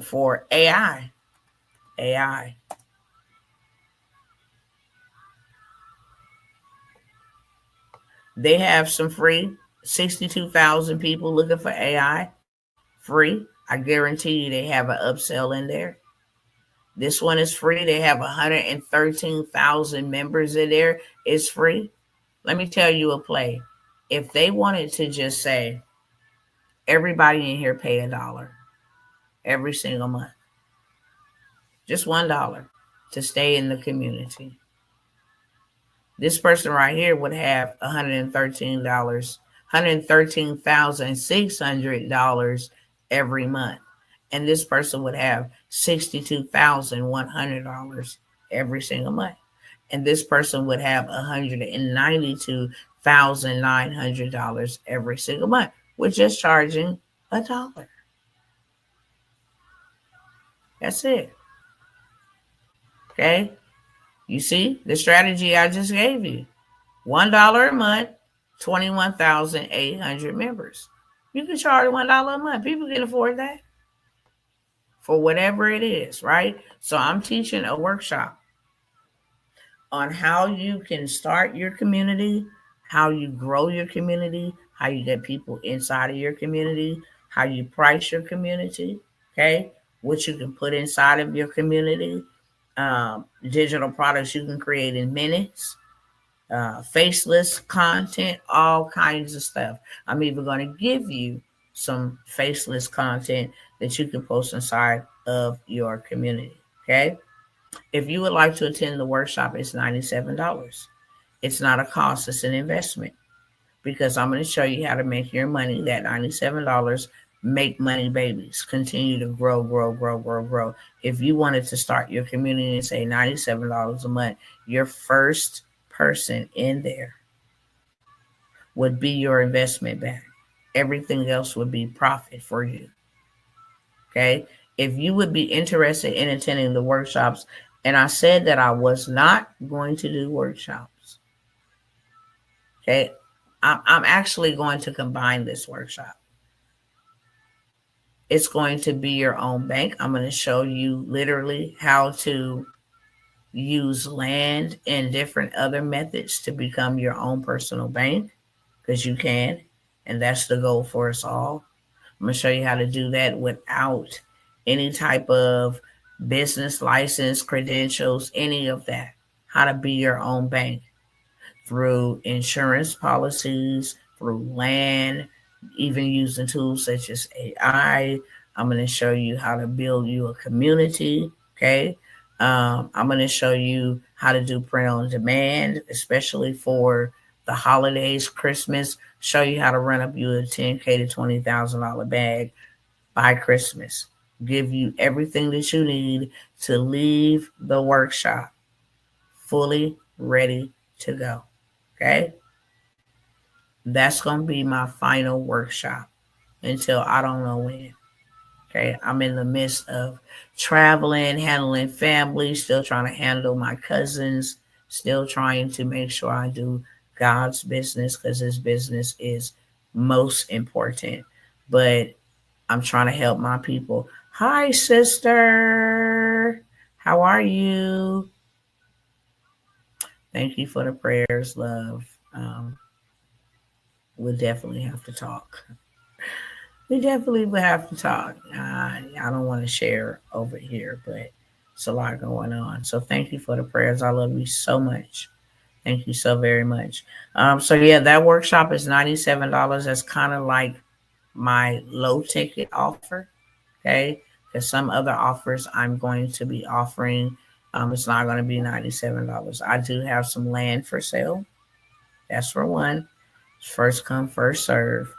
for AI. They have some free, 62,000 people looking for AI. Free. I guarantee you they have an upsell in there. This one is free. They have 113,000 members in there. It's free. Let me tell you a play. If they wanted to just say, everybody in here pay $1 every single month, just $1 to stay in the community. This person right here would have $113,600 every month. And this person would have $62,100 every single month. And this person would have $192,900 every single month. We're just charging $1. That's it. Okay? You see the strategy I just gave you. $1 a month, 21,800 members. You can charge $1 a month. People can afford that for whatever it is, right? So I'm teaching a workshop on how you can start your community, how you grow your community, how you get people inside of your community, how you price your community, okay, what you can put inside of your community, digital products you can create in minutes, faceless content, all kinds of stuff. I'm even going to give you some faceless content that you can post inside of your community. Okay. If you would like to attend the workshop, it's $97. It's not a cost, it's an investment because I'm going to show you how to make your money, that $97, make money babies, continue to grow, grow, grow, grow, grow. If you wanted to start your community and say $97 a month, your first person in there would be your investment back. Everything else would be profit for you. Okay. If you would be interested in attending the workshops, and I said that I was not going to do workshops. Okay. I'm actually going to combine this workshop. It's going to be your own bank. I'm going to show you literally how to use land and different other methods to become your own personal bank because you can. And that's the goal for us all. I'm going to show you how to do that without any type of business license, credentials, any of that. How to be your own bank through insurance policies, through land, even using tools such as AI. I'm going to show you how to build you a community. Okay. I'm going to show you how to do print on demand, especially for the holidays, Christmas. Show you how to run up you a $10K to $20,000 bag by Christmas. Give you everything that you need to leave the workshop fully ready to go. Okay. That's going to be my final workshop until I don't know when. Okay. I'm in the midst of traveling, handling family, still trying to handle my cousins, still trying to make sure I do God's business because his business is most important. But I'm trying to help my people. Hi, sister. How are you? Thank you for the prayers, love. We'll definitely have to talk. We definitely will have to talk. I don't want to share over here, but it's a lot going on. So thank you for the prayers. I love you so much. Thank you so very much. So yeah, that workshop is $97. That's kind of like my low ticket offer. Okay. Because some other offers I'm going to be offering, it's not going to be $97. I do have some land for sale. That's for one. First come, first serve.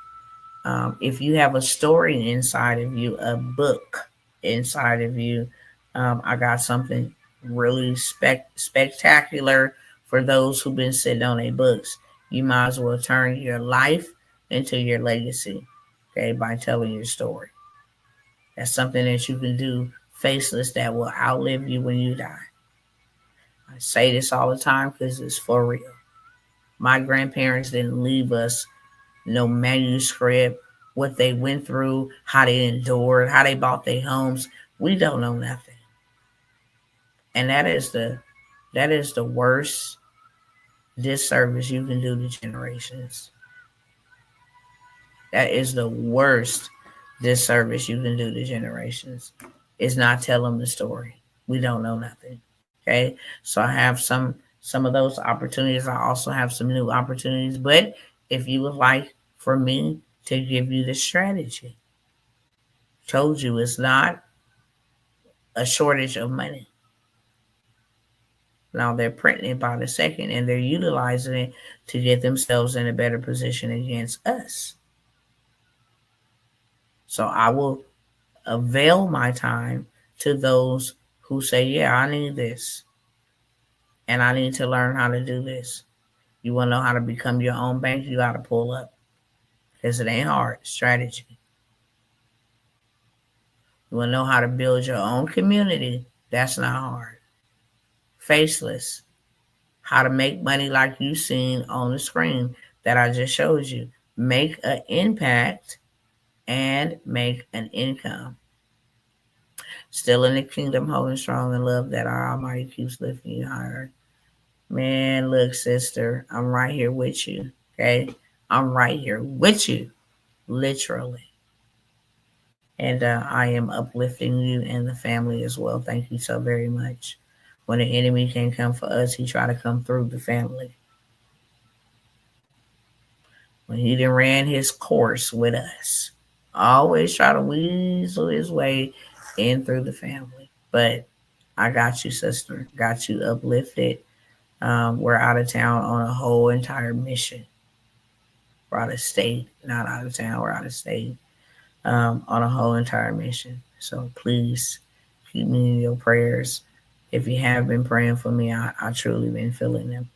If you have a story inside of you, a book inside of you, I got something really spectacular for those who've been sitting on their books. You might as well turn your life into your legacy, okay, by telling your story. That's something that you can do faceless that will outlive you when you die. I say this all the time because it's for real. My grandparents didn't leave us no manuscript, what they went through, how they endured, how they bought their homes. We don't know nothing. And that is the worst disservice you can do to generations. That is the worst disservice you can do to generations. Is not tell them the story. We don't know nothing. Okay. So I have some of those opportunities. I also have some new opportunities. But if you would like for me to give you the strategy, told you it's not a shortage of money. Now they're printing it by the second and they're utilizing it to get themselves in a better position against us. So I will avail my time to those who say, yeah, I need this and I need to learn how to do this. You want to know how to become your own bank? You got to pull up because it ain't hard. Strategy. You want to know how to build your own community? That's not hard. Faceless. How to make money like you seen on the screen that I just showed you. Make an impact and make an income. Still in the kingdom, holding strong in love that our Almighty keeps lifting you higher. Man, look, sister, I'm right here with you. Okay. I'm right here with you, literally. And I am uplifting you and the family as well. Thank you so very much. When the enemy can come for us, he try to come through the family. When he done ran his course with us, always try to weasel his way in through the family. But I got you, sister. Got you uplifted. We're out of town on a whole entire mission. We're out of state, not out of town. We're out of state on a whole entire mission. So please keep me in your prayers. If you have been praying for me, I truly been feeling them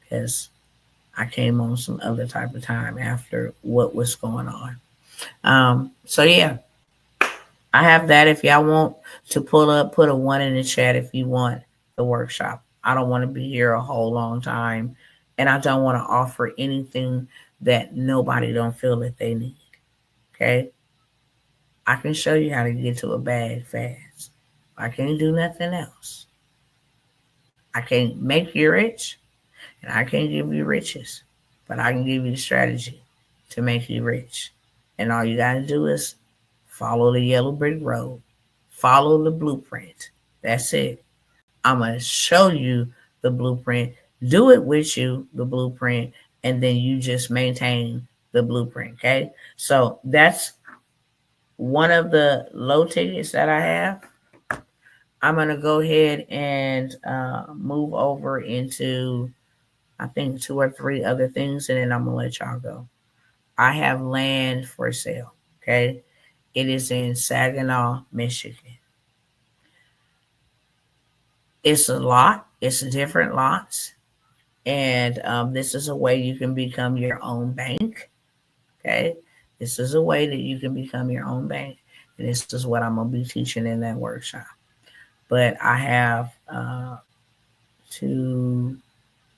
because I came on some other type of time after what was going on. So yeah, I have that. If y'all want to pull up, put a one in the chat if you want the workshop. I don't want to be here a whole long time, and I don't want to offer anything that nobody don't feel that they need. Okay, I can show you how to get to a bag fast. I can't do nothing else. I can't make you rich, and I can't give you riches, but I can give you the strategy to make you rich. And all you got to do is follow the yellow brick road, follow the blueprint. That's it. I'm going to show you the blueprint, do it with you, the blueprint, and then you just maintain the blueprint. Okay. So that's one of the low tickets that I have. I'm going to go ahead and move over into, I think, two or three other things, and then I'm going to let y'all go. I have land for sale. Okay. It is in Saginaw, Michigan. It's a lot, it's different lots. And this is a way you can become your own bank. Okay. This is a way that you can become your own bank. And this is what I'm going to be teaching in that workshop. But I have I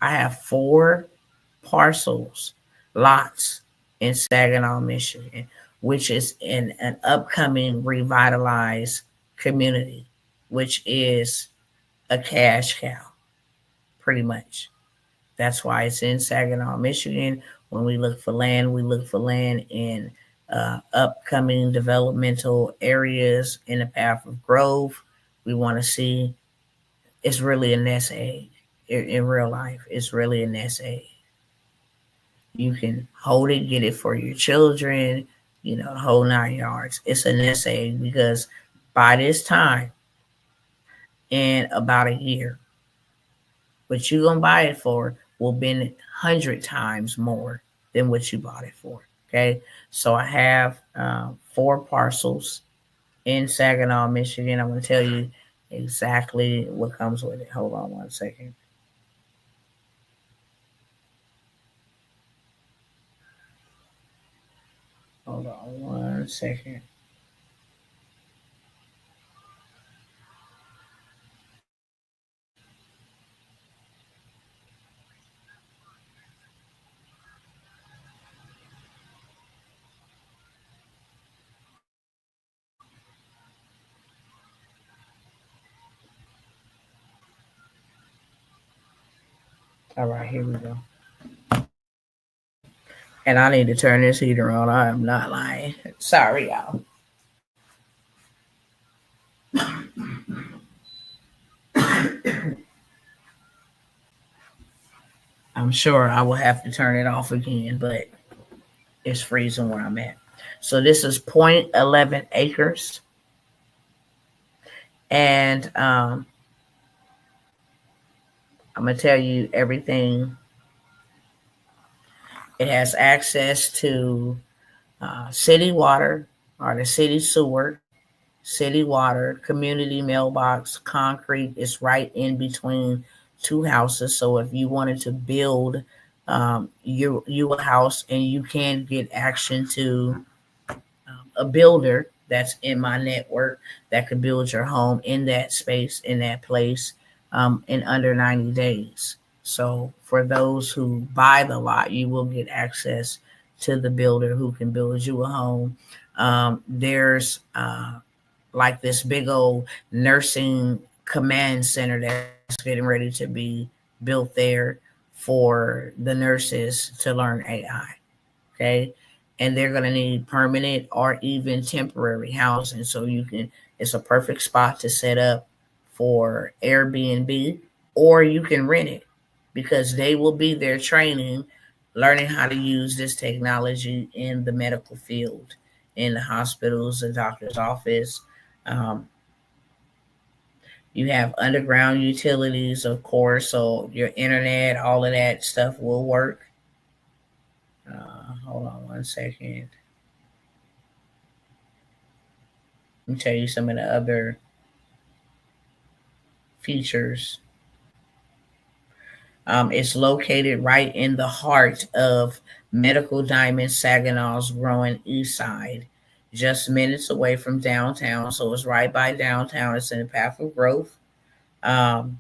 have 4 parcels, lots in Saginaw, Michigan, which is in an upcoming revitalized community, which is a cash cow, pretty much. That's why it's in Saginaw, Michigan. When we look for land, we look for land in upcoming developmental areas in the path of growth. We want to see it's really a nest egg in real life. It's really a nest egg. You can hold it, get it for your children, the whole 9 yards. It's a nest egg because by this time, in about a year, what you're going to buy it for will be 100 times more than what you bought it for. Okay. So I have 4 parcels in Saginaw, Michigan. I'm going to tell you exactly what comes with it. Hold on one second. Hold on one second. All right, here we go. And I need to turn this heater on. I am not lying. Sorry, y'all. I'm sure I will have to turn it off again, but it's freezing where I'm at. So this is 0.11 acres. And I'm going to tell you everything. It has access to city water or the city sewer, city water, community mailbox, concrete. Is right in between 2 houses. So if you wanted to build you a house, and you can get action to a builder that's in my network that could build your home in that space, in that place, in under 90 days. So for those who buy the lot, you will get access to the builder who can build you a home. There's like this big old nursing command center that's getting ready to be built there for the nurses to learn AI. Okay. And they're going to need permanent or even temporary housing. So it's a perfect spot to set up for Airbnb, or you can rent it because they will be there training, learning how to use this technology in the medical field, in the hospitals, the doctor's office. Um, you have underground utilities, of course, so your internet, all of that stuff will work. Hold on one second. Let me tell you some of the other features. It's located right in the heart of Medical Diamond Saginaw's growing east side, just minutes away from downtown. So it's right by downtown. It's in the path of growth. Um,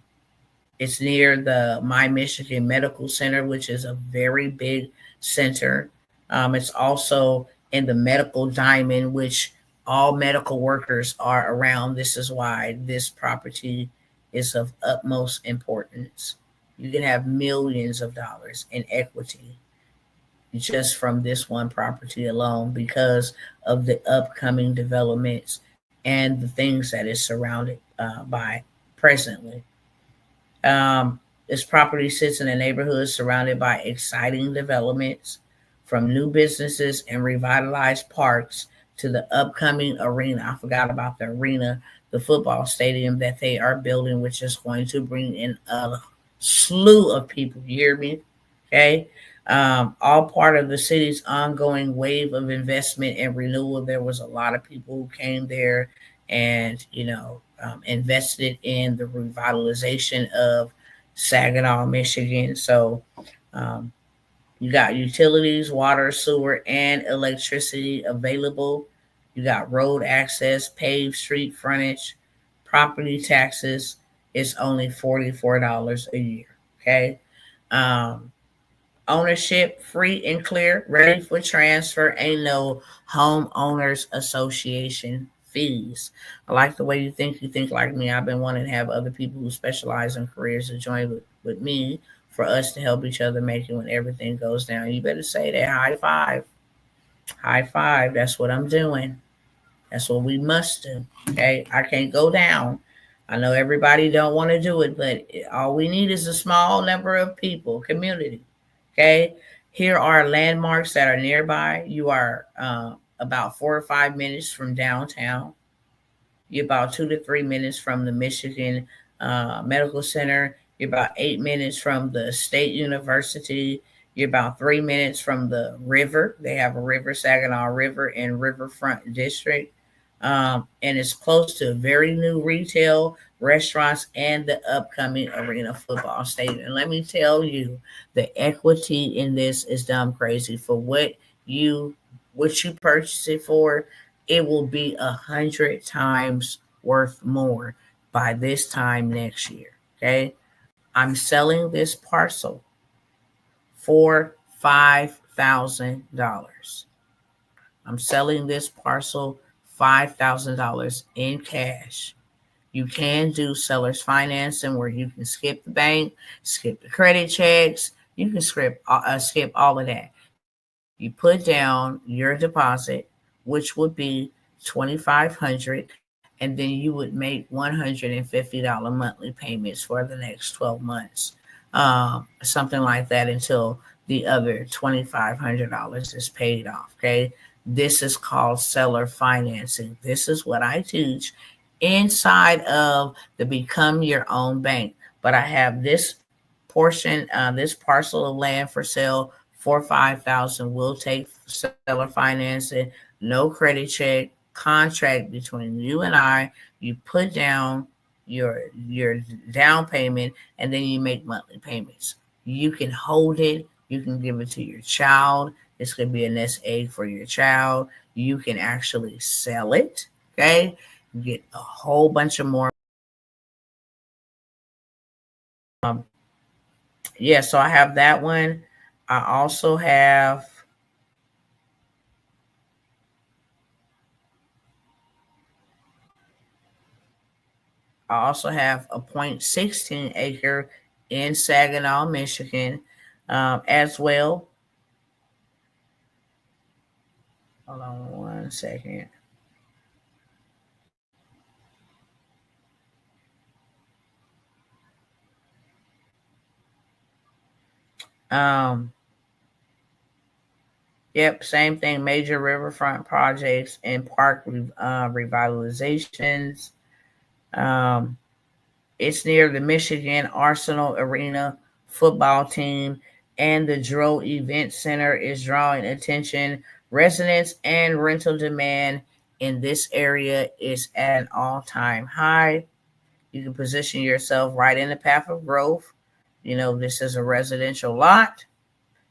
It's near the My Michigan Medical Center, which is a very big center. It's also in the Medical Diamond, which all medical workers are around. This is why this property is of utmost importance. You can have millions of dollars in equity just from this one property alone because of the upcoming developments and the things that it's surrounded by presently. This property sits in a neighborhood surrounded by exciting developments, from new businesses and revitalized parks to the upcoming arena. I forgot about the arena, the football stadium that they are building, which is going to bring in a slew of people. You hear me? Okay. All part of the city's ongoing wave of investment and renewal. There was a lot of people who came there and, invested in the revitalization of Saginaw, Michigan. So um, you got utilities, water, sewer, and electricity available. You got road access, paved street frontage, property taxes. It's only $44 a year. Okay. Um, Ownership free and clear, ready for transfer. Ain't no homeowners association fees. I like the way you think like me. I've been wanting to have other people who specialize in careers to join with me for us to help each other make it when everything goes down. You better say that. High five. High five. That's what I'm doing. That's what we must do. Okay. I can't go down. I know everybody don't want to do it, but all we need is a small number of people, community. Okay. Here are landmarks that are nearby. You are about 4 or 5 minutes from downtown. You're about 2 to 3 minutes from the Michigan Medical Center. You're about 8 minutes from the State University. You're about 3 minutes from the river. They have a river, Saginaw River, and Riverfront District. And it's close to very new retail, restaurants, and the upcoming arena football stadium. And let me tell you, the equity in this is dumb crazy. For you what you purchase it for, it will be 100 times worth more by this time next year. Okay. I'm selling this parcel for $5,000. I'm selling this parcel $5,000 in cash. You can do seller's financing where you can skip the bank, skip the credit checks. You can skip all of that. You put down your deposit, which would be 2,500, and then you would make $150 monthly payments for the next 12 months, something like that, until the other $2,500 is paid off. Okay, this is called seller financing. This is what I teach inside of the Become Your Own Bank. But I have this this parcel of land for sale for 5,000. We'll take seller financing, no credit check, contract between you and I. You put down your down payment, and then you make monthly payments. You can hold it. You can give it to your child. This could be a nest egg for your child. You can actually sell it. Okay, get a whole bunch of more. Um, yeah, so I have that one. I also have a 0.16 acre in Saginaw, Michigan, as well. Hold on 1 second. Um, yep, same thing. Major riverfront projects and park revitalizations. Um, it's near the Michigan Arsenal Arena football team, and the Dro Event Center is drawing attention. Residents and rental demand in this area is at an all-time high. You can position yourself right in the path of growth. You know, this is a residential lot,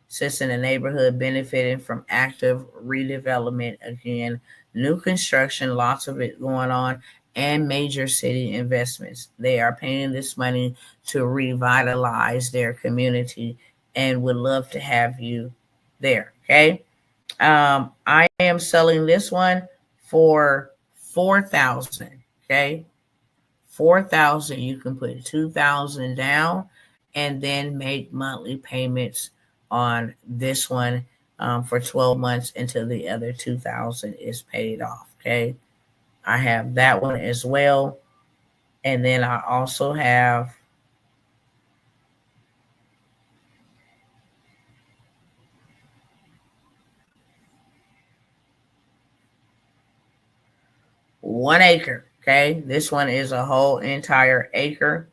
sits in a neighborhood benefiting from active redevelopment. Again, new construction, lots of it going on, and major city investments. They are paying this money to revitalize their community and would love to have you there. Okay. I am selling this one for 4,000. Okay. 4,000. You can put 2,000 down and then make monthly payments on this one for 12 months until the other 2,000 is paid off. Okay. I have that one as well. And then I also have 1 acre. Okay. This one is a whole entire acre.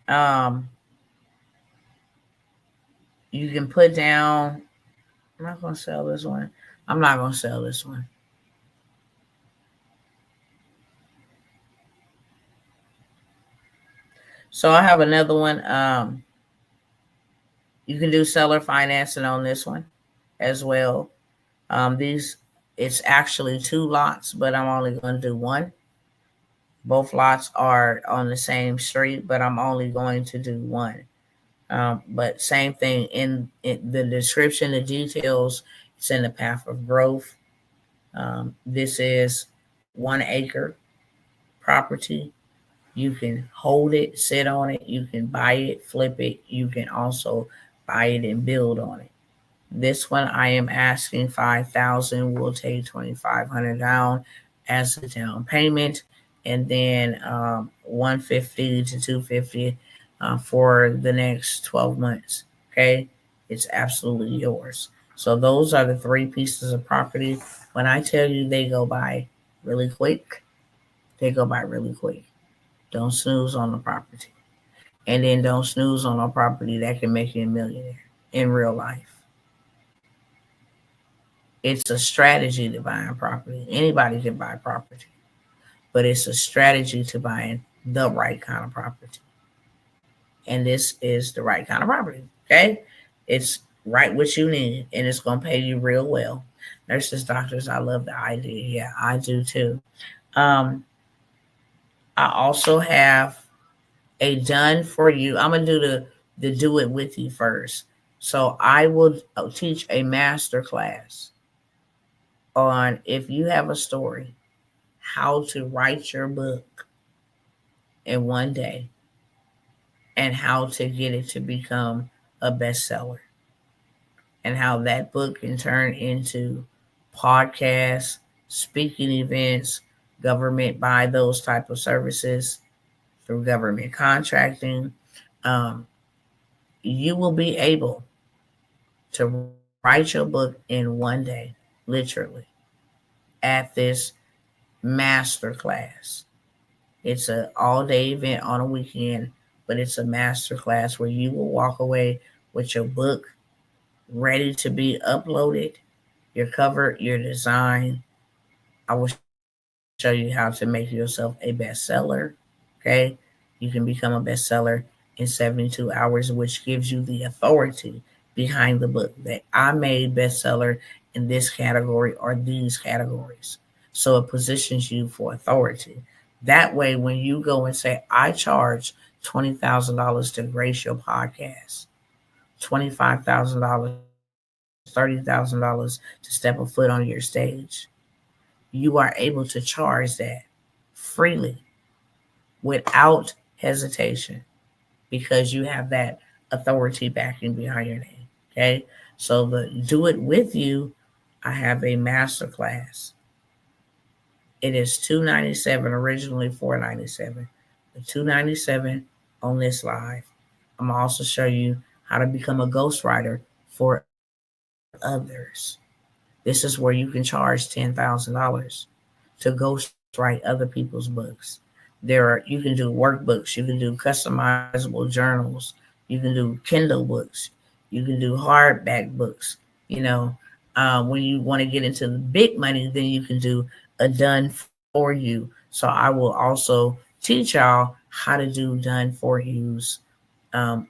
Um, you can put down, I'm not going to sell this one. I'm not going to sell this one. So I have another one. You can do seller financing on this one as well. These it's actually 2 lots, but I'm only going to do one. Both lots are on the same street, but I'm only going to do one. But same thing in the description, the details. It's in the path of growth. This is 1 acre property. You can hold it, sit on it. You can buy it, flip it. You can also buy it and build on it. This one I am asking 5,000. We'll take 2,500 down as a down payment, and then 150 to 250 for the next 12 months. Okay, it's absolutely yours. So those are the 3 pieces of property. When I tell you they go by really quick, they go by really quick. Don't snooze on the property, and then don't snooze on a property that can make you a millionaire in real life. It's a strategy to buying property. Anybody can buy property, but it's a strategy to buying the right kind of property. And this is the right kind of property. Okay. It's right what you need, and it's going to pay you real well. Nurses, doctors, I love the idea. Yeah, I do too. Um, I also have a done for you. I'm going to do the do it with you first. So I will teach a master class on if you have a story, how to write your book in one day and how to get it to become a bestseller, and how that book can turn into podcasts, speaking events, government buy those type of services through government contracting. Um, you will be able to write your book in one day, literally, at this master class. It's an all-day event on a weekend, but it's a master class where you will walk away with your book ready to be uploaded, your cover, your design. I will show you how to make yourself a bestseller. Okay, you can become a bestseller in 72 hours, which gives you the authority behind the book that I made bestseller in this category or these categories. So it positions you for authority. That way, when you go and say, I charge $20,000 to grace your podcast, $25,000, $30,000 to step a foot on your stage, you are able to charge that freely without hesitation because you have that authority backing behind your name. Okay. So the do it with you, I have a master class. It is $297, originally $497. The $297 on this live. I'm gonna also show you how to become a ghostwriter for others. This is where you can charge $10,000 to ghostwrite other people's books. You can do workbooks, you can do customizable journals, you can do Kindle books, you can do hardback books. You know, when you want to get into the big money, then you can do a done for you. So I will also teach y'all how to do done for yous. Um,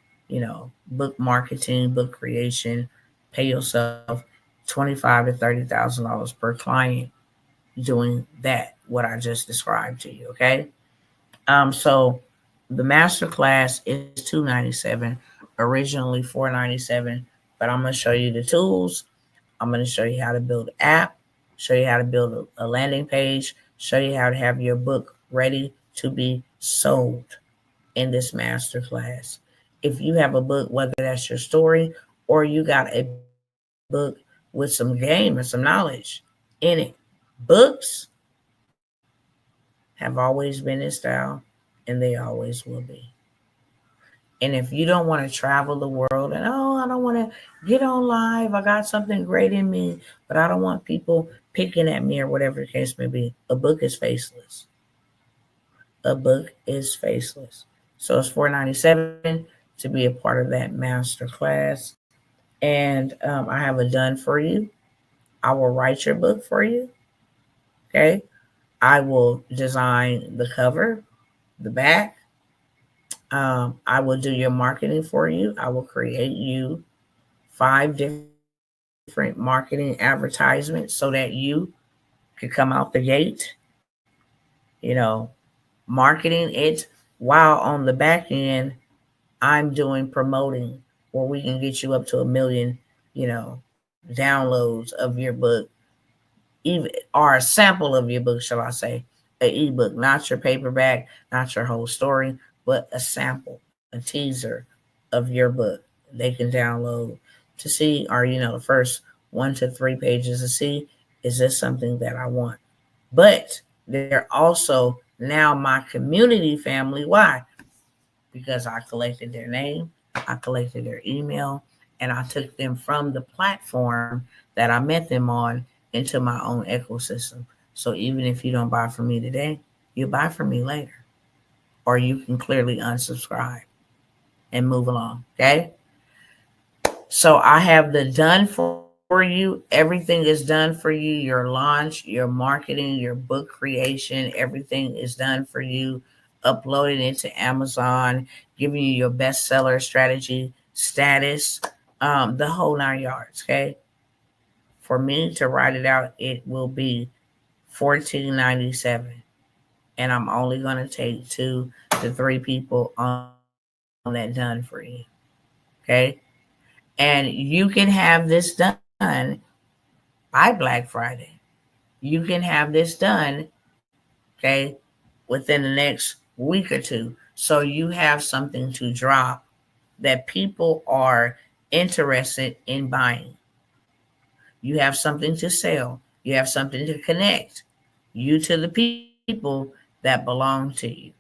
book marketing, book creation. Pay yourself 25 to $30,000 per client doing that, what I just described to you. Okay. So the master class is $297, originally $497, but I'm gonna show you the tools. I'm gonna show you how to build an app, show you how to build a landing page, show you how to have your book ready to be sold in this master class. If you have a book, whether that's your story or you got a book with some game and some knowledge in it, books have always been in style and they always will be. And if you don't want to travel the world and, oh, I don't want to get on live, I got something great in me, but I don't want people picking at me or whatever the case may be, a book is faceless. A book is faceless. So it's $497 to be a part of that master class. And I have it done for you. I will write your book for you. Okay. I will design the cover, the back. I will do your marketing for you. I will create you 5 different marketing advertisements so that you can come out the gate, marketing it while on the back end, I'm doing promoting where we can get you up to 1 million, downloads of your book, even or a sample of your book, shall I say, an ebook, not your paperback, not your whole story, but a sample, a teaser of your book they can download to see, or the first 1 to 3 pages to see, is this something that I want? But they're also now my community family. Why? Because I collected their name, I collected their email, and I took them from the platform that I met them on into my own ecosystem. So even if you don't buy from me today, you'll buy from me later. Or you can clearly unsubscribe and move along. Okay. So I have the done for you. Everything is done for you. Your launch, your marketing, your book creation, everything is done for you. Uploading it to Amazon, giving you your bestseller strategy status, the whole 9 yards. Okay. For me to write it out, it will be $14.97, and I'm only going to take 2 to 3 people on that done for you. Okay. And you can have this done by Black Friday. You can have this done, okay, within the next week or two. So you have something to drop that people are interested in buying. You have something to sell. You have something to connect you to the people that belong to you,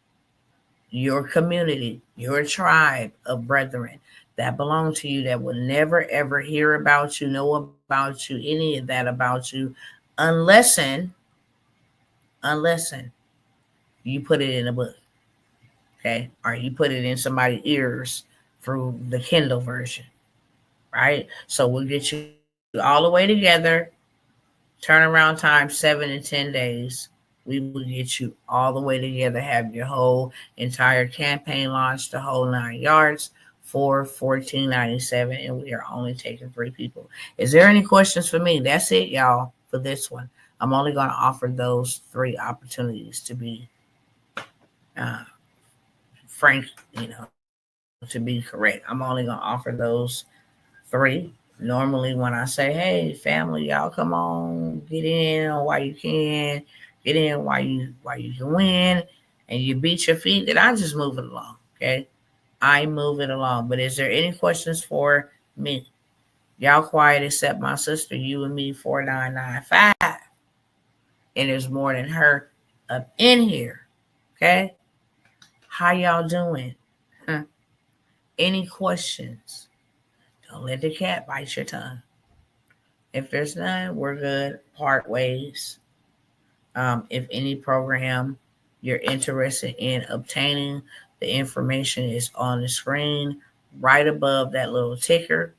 your community, your tribe of brethren that belong to you, that will never ever hear about you, know about you, any of that about you, unless unless you put it in a book, okay, or you put it in somebody's ears through the Kindle version, right? So we'll get you all the way together. Turnaround time 7 to 10 days. We will get you all the way together, have your whole entire campaign launched, the whole 9 yards for $14.97, and we are only taking 3 people. Is there any questions for me? That's it, y'all, for this one. I'm only going to offer those 3 opportunities to be uh, frank, to be correct. I'm only going to offer those 3. Normally, when I say, hey, family, y'all come on, get in while you can, get in while you can win, and you beat your feet, then I just move it along, okay? I move it along. But is there any questions for me? Y'all quiet except my sister, you and me, 4995. And there's more than her up in here. Okay? How y'all doing? Huh? Any questions? Don't let the cat bite your tongue. If there's none, we're good. Part ways. If any program you're interested in obtaining, the information is on the screen right above that little ticker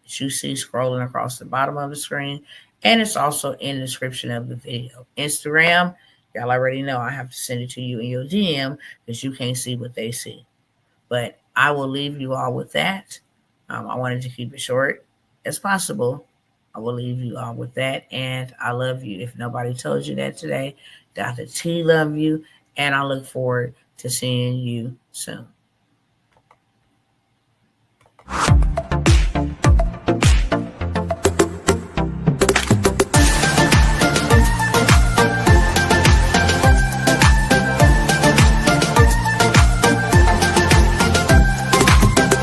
that you see scrolling across the bottom of the screen. And it's also in the description of the video. Instagram, y'all already know I have to send it to you in your DM because you can't see what they see. But I will leave you all with that. I wanted to keep it short as possible. I will leave you all with that. And I love you. If nobody told you that today, Dr. T love you. And I look forward to seeing you soon.